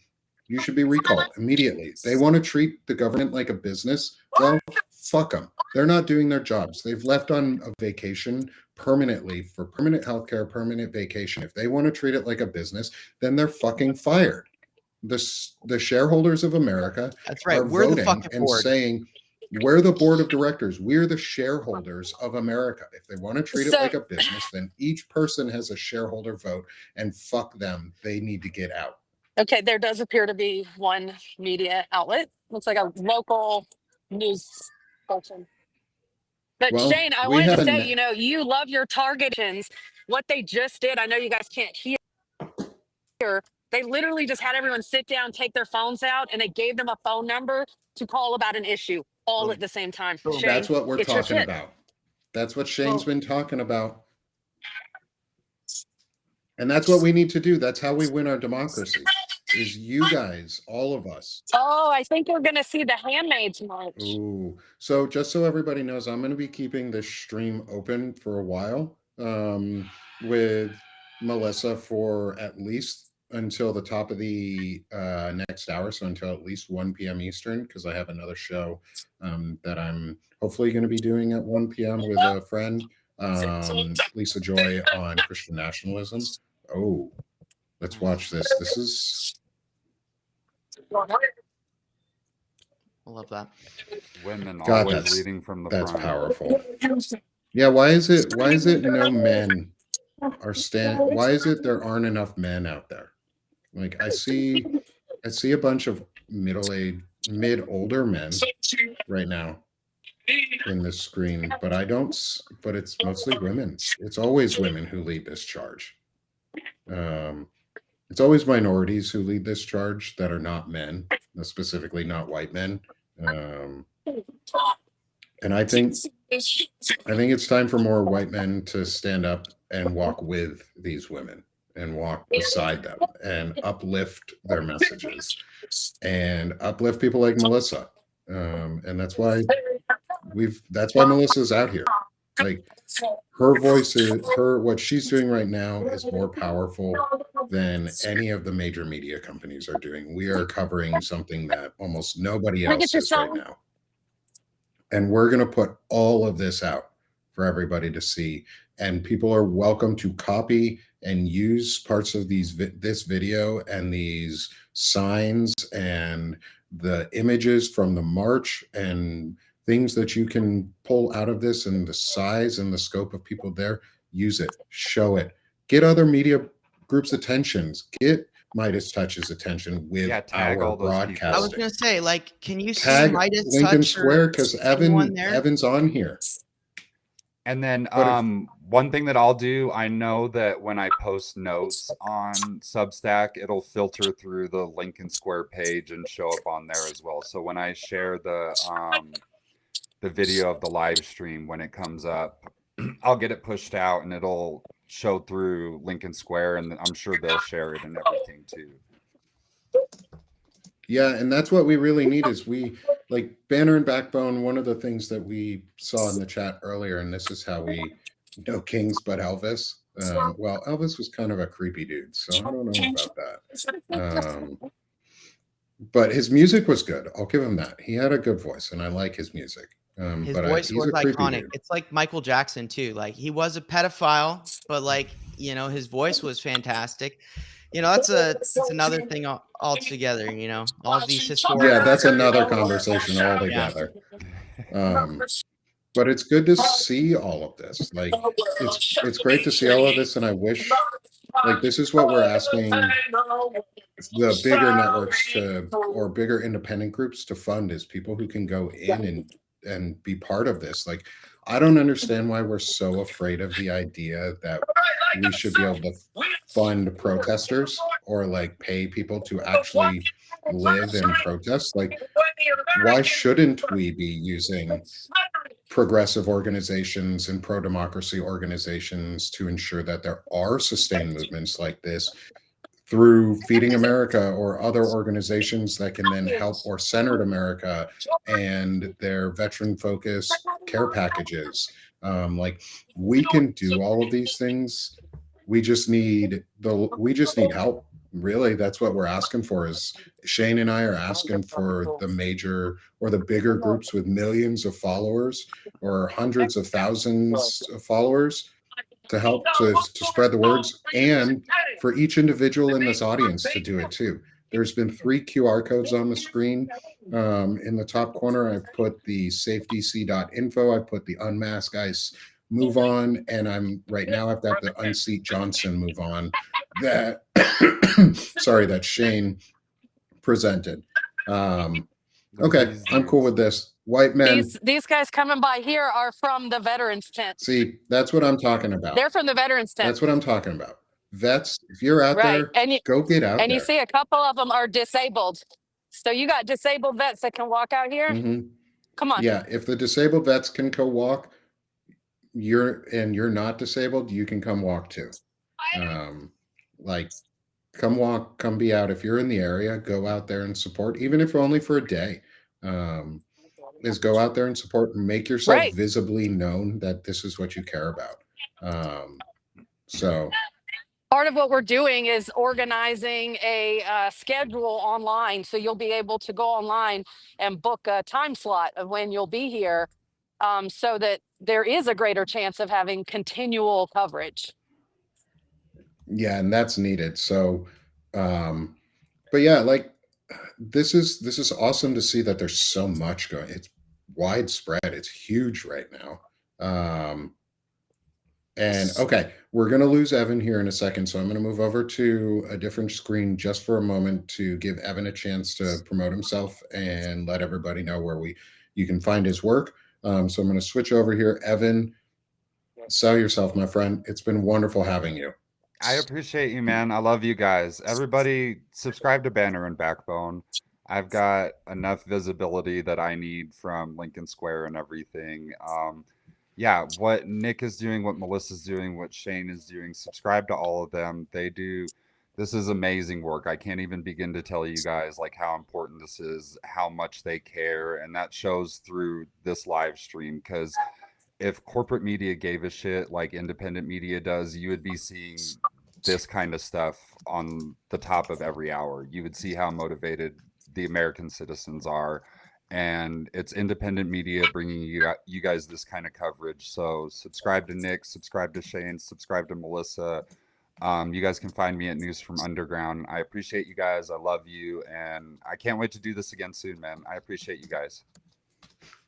you should be recalled immediately. They want to treat the government like a business. Well, fuck them. They're not doing their jobs. They've left on a vacation permanently for permanent healthcare, permanent vacation. If they want to treat it like a business, then they're fucking fired. The shareholders of America That's right. are We're the voting fucking and board. saying, we're the board of directors. We're the shareholders of America. If they want to treat it like a business, then each person has a shareholder vote, and fuck them. They need to get out. Okay, there does appear to be one media outlet. Looks like a local news station. But Well, Shane, I we wanted to have say, you love your targetations. What they just did, I know you guys can't hear. They literally just had everyone sit down, take their phones out, and they gave them a phone number to call about an issue all at the same time. Shane, That's what we're get your talking shit. about. That's what Shane's been talking about. And that's what we need to do. That's how we win our democracy. Is you guys, all of us. Oh, I think we're going to see the Handmaid's March. Ooh. So just so everybody knows, I'm going to be keeping this stream open for a while with Melissa for at least until the top of the next hour. So until at least 1 p.m. Eastern, because I have another show that I'm hopefully going to be doing at 1 p.m. with a friend, Lisa Joy, on Christian nationalism. Oh, let's watch this. This is... I love that. Women God, always leading from the that's front. powerful. Yeah, why is it no men are why is it there aren't enough men out there? Like, I see a bunch of older men right now in this screen, but it's mostly women. It's always women who lead this charge. It's always minorities who lead this charge that are not men, specifically not white men. And I think it's time for more white men to stand up and walk with these women and walk beside them and uplift their messages and uplift people like Melissa. And that's why Melissa's out here. Like, her voice what she's doing right now is more powerful than any of the major media companies are doing. We are covering something that almost nobody else is right now. And we're going to put all of this out for everybody to see. And people are welcome to copy and use parts of this video and these signs and the images from the march and things that you can pull out of this, and the size and the scope of people there. Use it, show it, get other media groups' attentions, get Midas Touch's attention with Yeah, tag our all those people. I was broadcasting. gonna say, like, can you see Tag Midas Lincoln Touch or Square because anyone there? Evan's on here. And then But if- one thing that I'll do, I know that when I post notes on Substack, it'll filter through the Lincoln Square page and show up on there as well. So when I share the video of the live stream, when it comes up, I'll get it pushed out and it'll show through Lincoln Square, and I'm sure they'll share it and everything too. Yeah, and that's what we really need is we like Banner and Backbone. One of the things that we saw in the chat earlier, and this is how we know Kings but Elvis. Well, Elvis was kind of a creepy dude, so I don't know about that. But his music was good. I'll give him that. He had a good voice, and I like his music. His But voice he's was a creepy iconic. dude. It's like Michael Jackson too. Like he was a pedophile, but like, you know, his voice was fantastic. You know, that's another thing altogether. You know, all these historical. Yeah, that's another conversation altogether. But it's good to see all of this. Like it's great to see all of this, and I wish like this is what we're asking the bigger networks or bigger independent groups to fund is people who can go in and be part of this. Like I don't understand why we're so afraid of the idea that we should be able to fund protesters or like pay people to actually live and protest. Like why shouldn't we be using progressive organizations and pro-democracy organizations to ensure that there are sustained movements like this through Feeding America or other organizations that can then help, or Centered America and their veteran-focused care packages. Like we can do all of these things. We just need help. Really, that's what we're asking for. Is Shane and I are asking for the major or the bigger groups with millions of followers or hundreds of thousands of followers to help to spread the words, and for each individual in this audience to do it too. There's been 3 QR codes on the screen. In the top corner, I've put the safedc.info. I put the Unmask Ice Move On, and I'm right now I've got the Unseat Johnson Move On that sorry, that Shane presented. Okay, I'm cool with this. White men. These guys coming by here are from the veterans tent. See, that's what I'm talking about. They're from the veterans tent. That's what I'm talking about. Vets, if you're out Right. there, And go get out there. And you see a couple of them are disabled. So you got disabled vets that can walk out here. Mm-hmm. Come on. Yeah, if the disabled vets can go walk, you're not disabled, you can come walk too. Like come walk, come be out. If you're in the area, go out there and support, even if only for a day. Is go out there and support and make yourself visibly known that this is what you care about. So part of what we're doing is organizing a schedule online, so you'll be able to go online and book a time slot of when you'll be here, so that there is a greater chance of having continual coverage. Yeah, and that's needed. So but yeah, like this is awesome to see that there's so much going. It's widespread. It's huge right now. And okay, we're going to lose Evan here in a second. So I'm going to move over to a different screen just for a moment to give Evan a chance to promote himself and let everybody know where you can find his work. So I'm going to switch over here. Evan, sell yourself, my friend. It's been wonderful having you. I appreciate you, man. I love you guys. Everybody subscribe to Banner and Backbone. I've got enough visibility that I need from Lincoln Square and everything. Yeah, what Nick is doing, what Melissa's doing, what Shane is doing, subscribe to all of them. This is amazing work. I can't even begin to tell you guys like how important this is, how much they care. And that shows through this live stream, because if corporate media gave a shit like independent media does, you would be seeing this kind of stuff on the top of every hour. You would see how motivated the American citizens are, and it's independent media bringing you guys this kind of coverage. So subscribe to Nick, subscribe to Shane, subscribe to Melissa. You guys can find me at News from Underground. I appreciate you guys. I love you, and I can't wait to do this again soon, man. I appreciate you guys.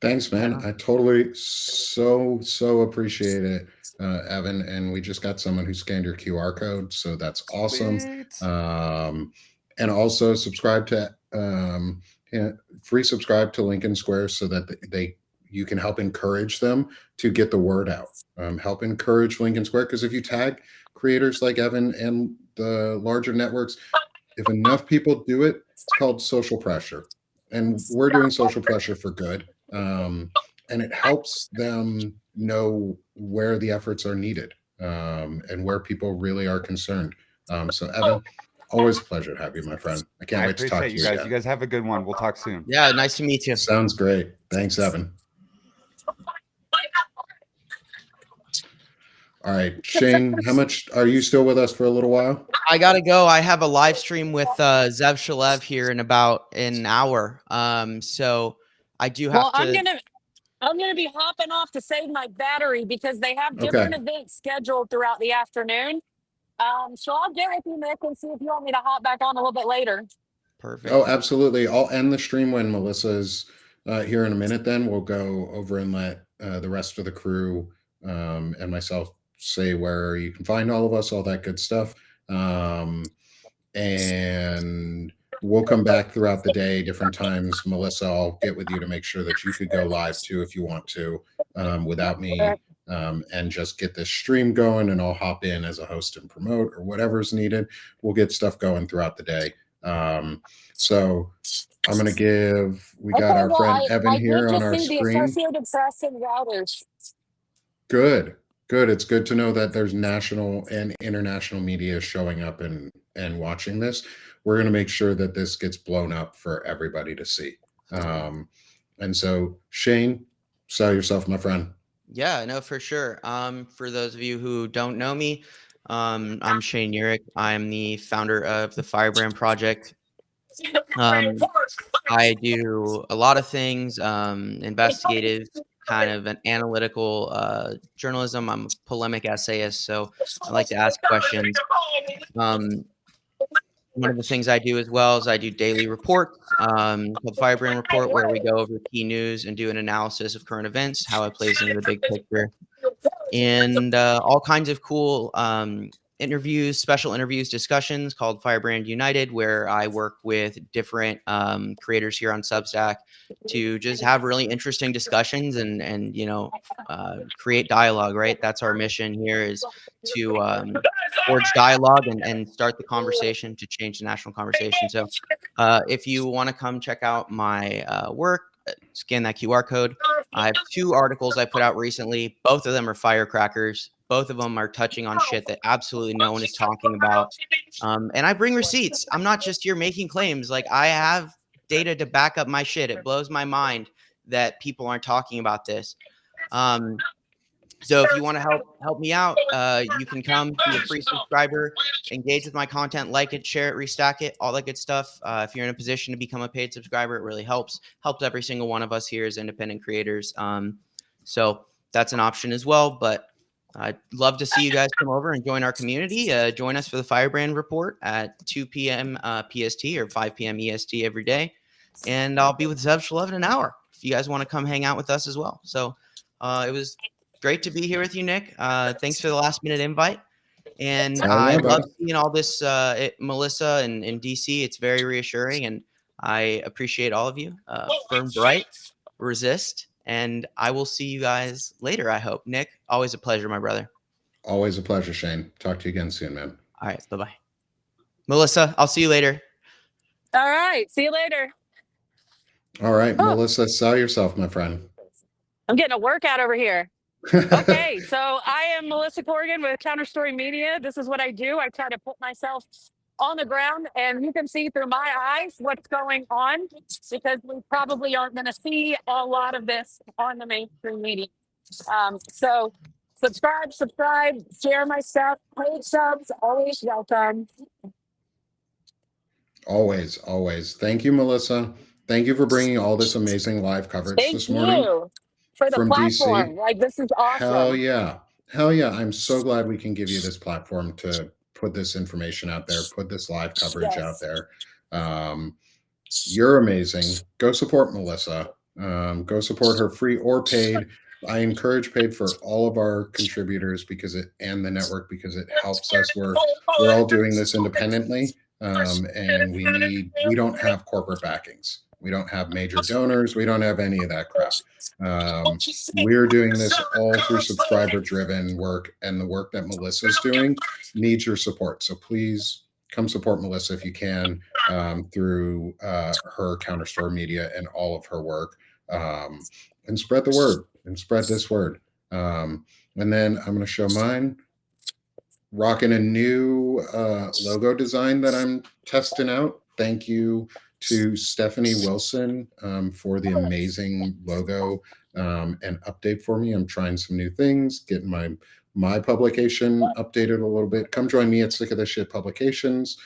Thanks, man. I totally so appreciate it. Evan, and we just got someone who scanned your QR code, so that's awesome. Sweet. And also subscribe to free subscribe to Lincoln Square so that you can help encourage them to get the word out. Help encourage Lincoln Square, because if you tag creators like Evan and the larger networks, if enough people do it, it's called social pressure, and we're doing social pressure for good. And it helps them know where the efforts are needed, and where people really are concerned. So Evan, always a pleasure to have you, my friend. I can't I wait to talk appreciate to you you guys. again. You guys have a good one. We'll talk soon. Yeah, nice to meet you. Sounds great. Thanks, Evan. All right, Shane, how much are you still with us for a little while? I gotta go. I have a live stream with Zev Shalev here in about an hour. So I do have Well, to. I'm gonna be hopping off to save my battery because they have Okay. different events scheduled throughout the afternoon. So I'll get with you, Nick, and see if you want me to hop back on a little bit later. Perfect. Oh, absolutely. I'll end the stream when Melissa's here in a minute. Then we'll go over and let the rest of the crew and myself say where you can find all of us, all that good stuff. And we'll come back throughout the day, different times. Melissa, I'll get with you to make sure that you could go live too if you want to, without me, and just get this stream going. And I'll hop in as a host and promote or whatever's needed. We'll get stuff going throughout the day. So I'm going to we got our friend Evan I here did on just our see the screen. Associated Press and routers. Good. It's good to know that there's national and international media showing up and watching this. We're going to make sure that this gets blown up for everybody to see. And so, Shane, sell yourself, my friend. Yeah, no, for sure. For those of you who don't know me, I'm Shane Urich. I'm the founder of the Firebrand Project. I do a lot of things, investigative, kind of an analytical journalism. I'm a polemic essayist, so I like to ask questions. One of the things I do as well is I do daily reports called the Firebrand Report, where we go over key news and do an analysis of current events, how it plays into the big picture, and all kinds of cool interviews, special interviews, discussions called Firebrand United, where I work with different creators here on Substack to just have really interesting discussions and create dialogue. Right, that's our mission here, is to forge dialogue and start the conversation to change the national conversation. So if you want to come check out my work, scan that QR code. I have 2 articles I put out recently. Both of them are firecrackers. Both of them are touching on shit that absolutely no one is talking about. And I bring receipts. I'm not just here making claims. Like, I have data to back up my shit. It blows my mind that people aren't talking about this. So if you want to help me out, you can come be a free subscriber, engage with my content, like it, share it, restack it, all that good stuff. If you're in a position to become a paid subscriber, it really helps every single one of us here as independent creators. So that's an option as well. But I'd love to see you guys come over and join our community. Join us for the Firebrand Report at 2 p.m. PST or 5 p.m. EST every day. And I'll be with Zev Shalev in an hour if you guys want to come hang out with us as well. So it was great to be here with you, Nick. Thanks for the last minute invite. And I love seeing all this, Melissa and DC. It's very reassuring, and I appreciate all of you. Burn bright, resist, and I will see you guys later, I hope. Nick, always a pleasure, my brother. Always a pleasure, Shane. Talk to you again soon, man. All right, bye-bye. Melissa, I'll see you later. All right, see you later. All right, Melissa, sell yourself, my friend. I'm getting a workout over here. Okay, so I am Melissa Corrigan with Counterstory Media. This is what I do. I try to put myself on the ground, and you can see through my eyes what's going on, because we probably aren't going to see a lot of this on the mainstream media. So subscribe, share my stuff. Paid subs, always welcome. Always. Thank you, Melissa. Thank you for bringing all this amazing live coverage this morning. Thank you for the from platform. DC. Like, this is awesome. Hell yeah. I'm so glad we can give you this platform to put this information out there, put this live coverage out there. You're amazing. Go support Melissa. Go support her, free or paid. I encourage paid for all of our contributors because and the network, because it helps us. We're all doing this independently, and we don't have corporate backings. We don't have major donors. We don't have any of that crap. We're doing this all through subscriber driven work, and the work that Melissa's doing needs your support. So please come support Melissa if you can, through her Counterstore Media and all of her work, and spread the word and spread this word. And then I'm going to show mine. Rocking a new logo design that I'm testing out. Thank you to Stephanie Wilson for the amazing logo and update for me. I'm trying some new things, getting my publication updated a little bit. Come join me at Sick of This Shit Publications.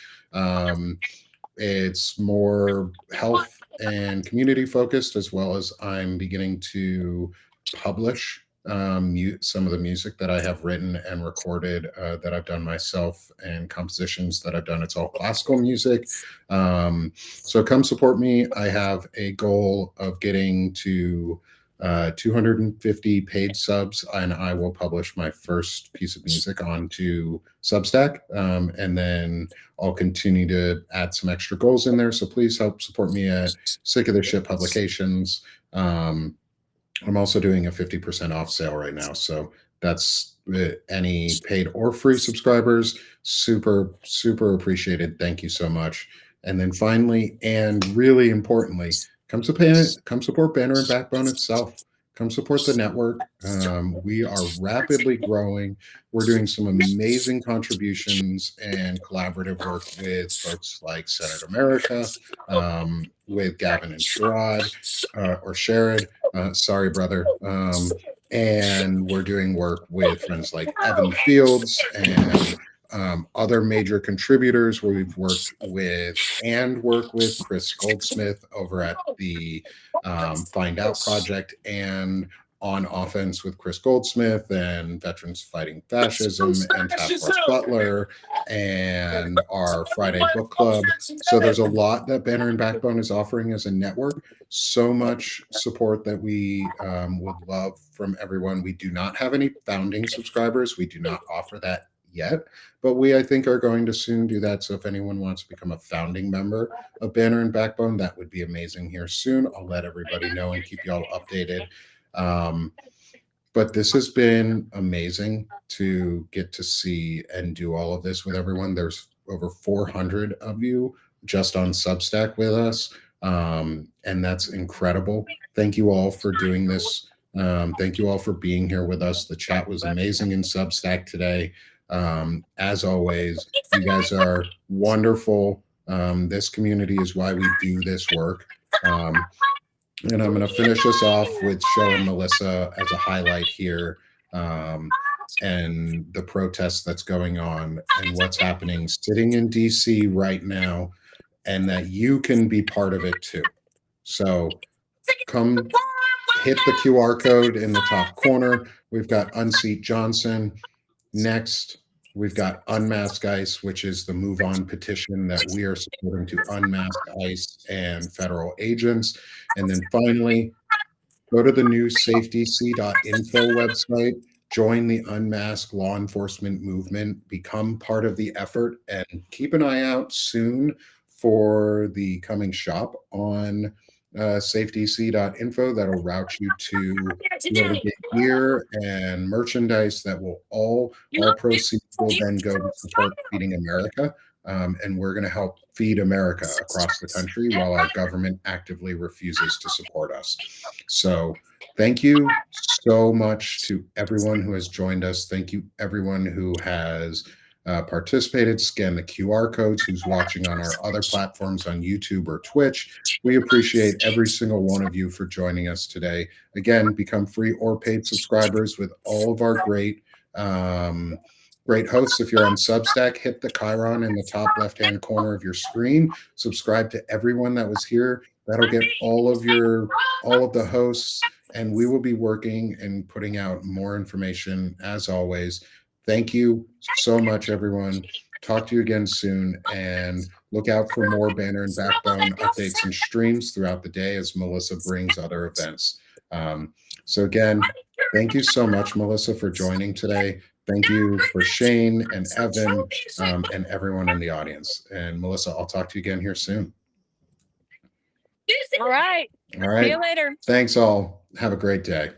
It's more health and community focused, as well as I'm beginning to publish some of the music that I have written and recorded that I've done myself, and compositions that I've done. It's all classical music. So come support me. I have a goal of getting to 250 paid subs, and I will publish my first piece of music onto Substack, and then I'll continue to add some extra goals in there. So please help support me at Sick of This Shit Publications. I'm also doing a 50% off sale right now. So that's any paid or free subscribers. Super, super appreciated. Thank you so much. And then finally, and really importantly, come support Banner and Backbone itself. Come support the network. We are rapidly growing. We're doing some amazing contributions and collaborative work with folks like Senate America, with Gavin and Sherrod, or Sherrod. Sorry, brother. And we're doing work with friends like Evan Fields and other major contributors where we've worked with and work with Chris Goldsmith over at the Find Out Project, and On Offense with Chris Goldsmith and Veterans Fighting Fascism and Task Force Butler and our Friday Book Club. So there's a lot that Banner and Backbone is offering as a network. So much support that we would love from everyone. We do not have any founding subscribers. We do not offer that yet, but we, I think, are going to soon do that. So if anyone wants to become a founding member of Banner and Backbone, that would be amazing here soon. I'll let everybody know and keep y'all updated. But this has been amazing to get to see and do all of this with everyone. There's over 400 of you just on Substack with us, and that's incredible. Thank you all for doing this. Thank you all for being here with us. The chat was amazing in Substack today. As always, you guys are wonderful. This community is why we do this work. And I'm going to finish this off with showing Melissa as a highlight here, and the protest that's going on and what's happening sitting in DC right now, and that you can be part of it too. So come hit the QR code in the top corner. We've got Unseat Johnson. Next, we've got Unmask ICE, which is the Move On petition that we are supporting to unmask ICE and federal agents. And then finally, go to the new safetyc.info website, join the unmasked law enforcement movement, become part of the effort, and keep an eye out soon for the coming shop on safetyc.info that'll route you to be able to get gear and merchandise that will all proceeds will then go to support Feeding America. And we're going to help feed America across the country while our government actively refuses to support us. So thank you so much to everyone who has joined us. Thank you everyone who has participated. Scan the QR codes, who's watching on our other platforms on YouTube or Twitch. We appreciate every single one of you for joining us today. Again, become free or paid subscribers with all of our great hosts. If you're on Substack, hit the Chiron in the top left-hand corner of your screen. Subscribe to everyone that was here. That'll get all of the hosts, and we will be working and putting out more information as always. Thank you so much, everyone. Talk to you again soon, and look out for more Banner and Backbone updates and streams throughout the day as Melissa brings other events. So again, Thank you so much, Melissa, for joining today. Thank you for Shane and Evan and everyone in the audience. And Melissa, I'll talk to you again here soon. All right. All See right. you later. Thanks all. Have a great day.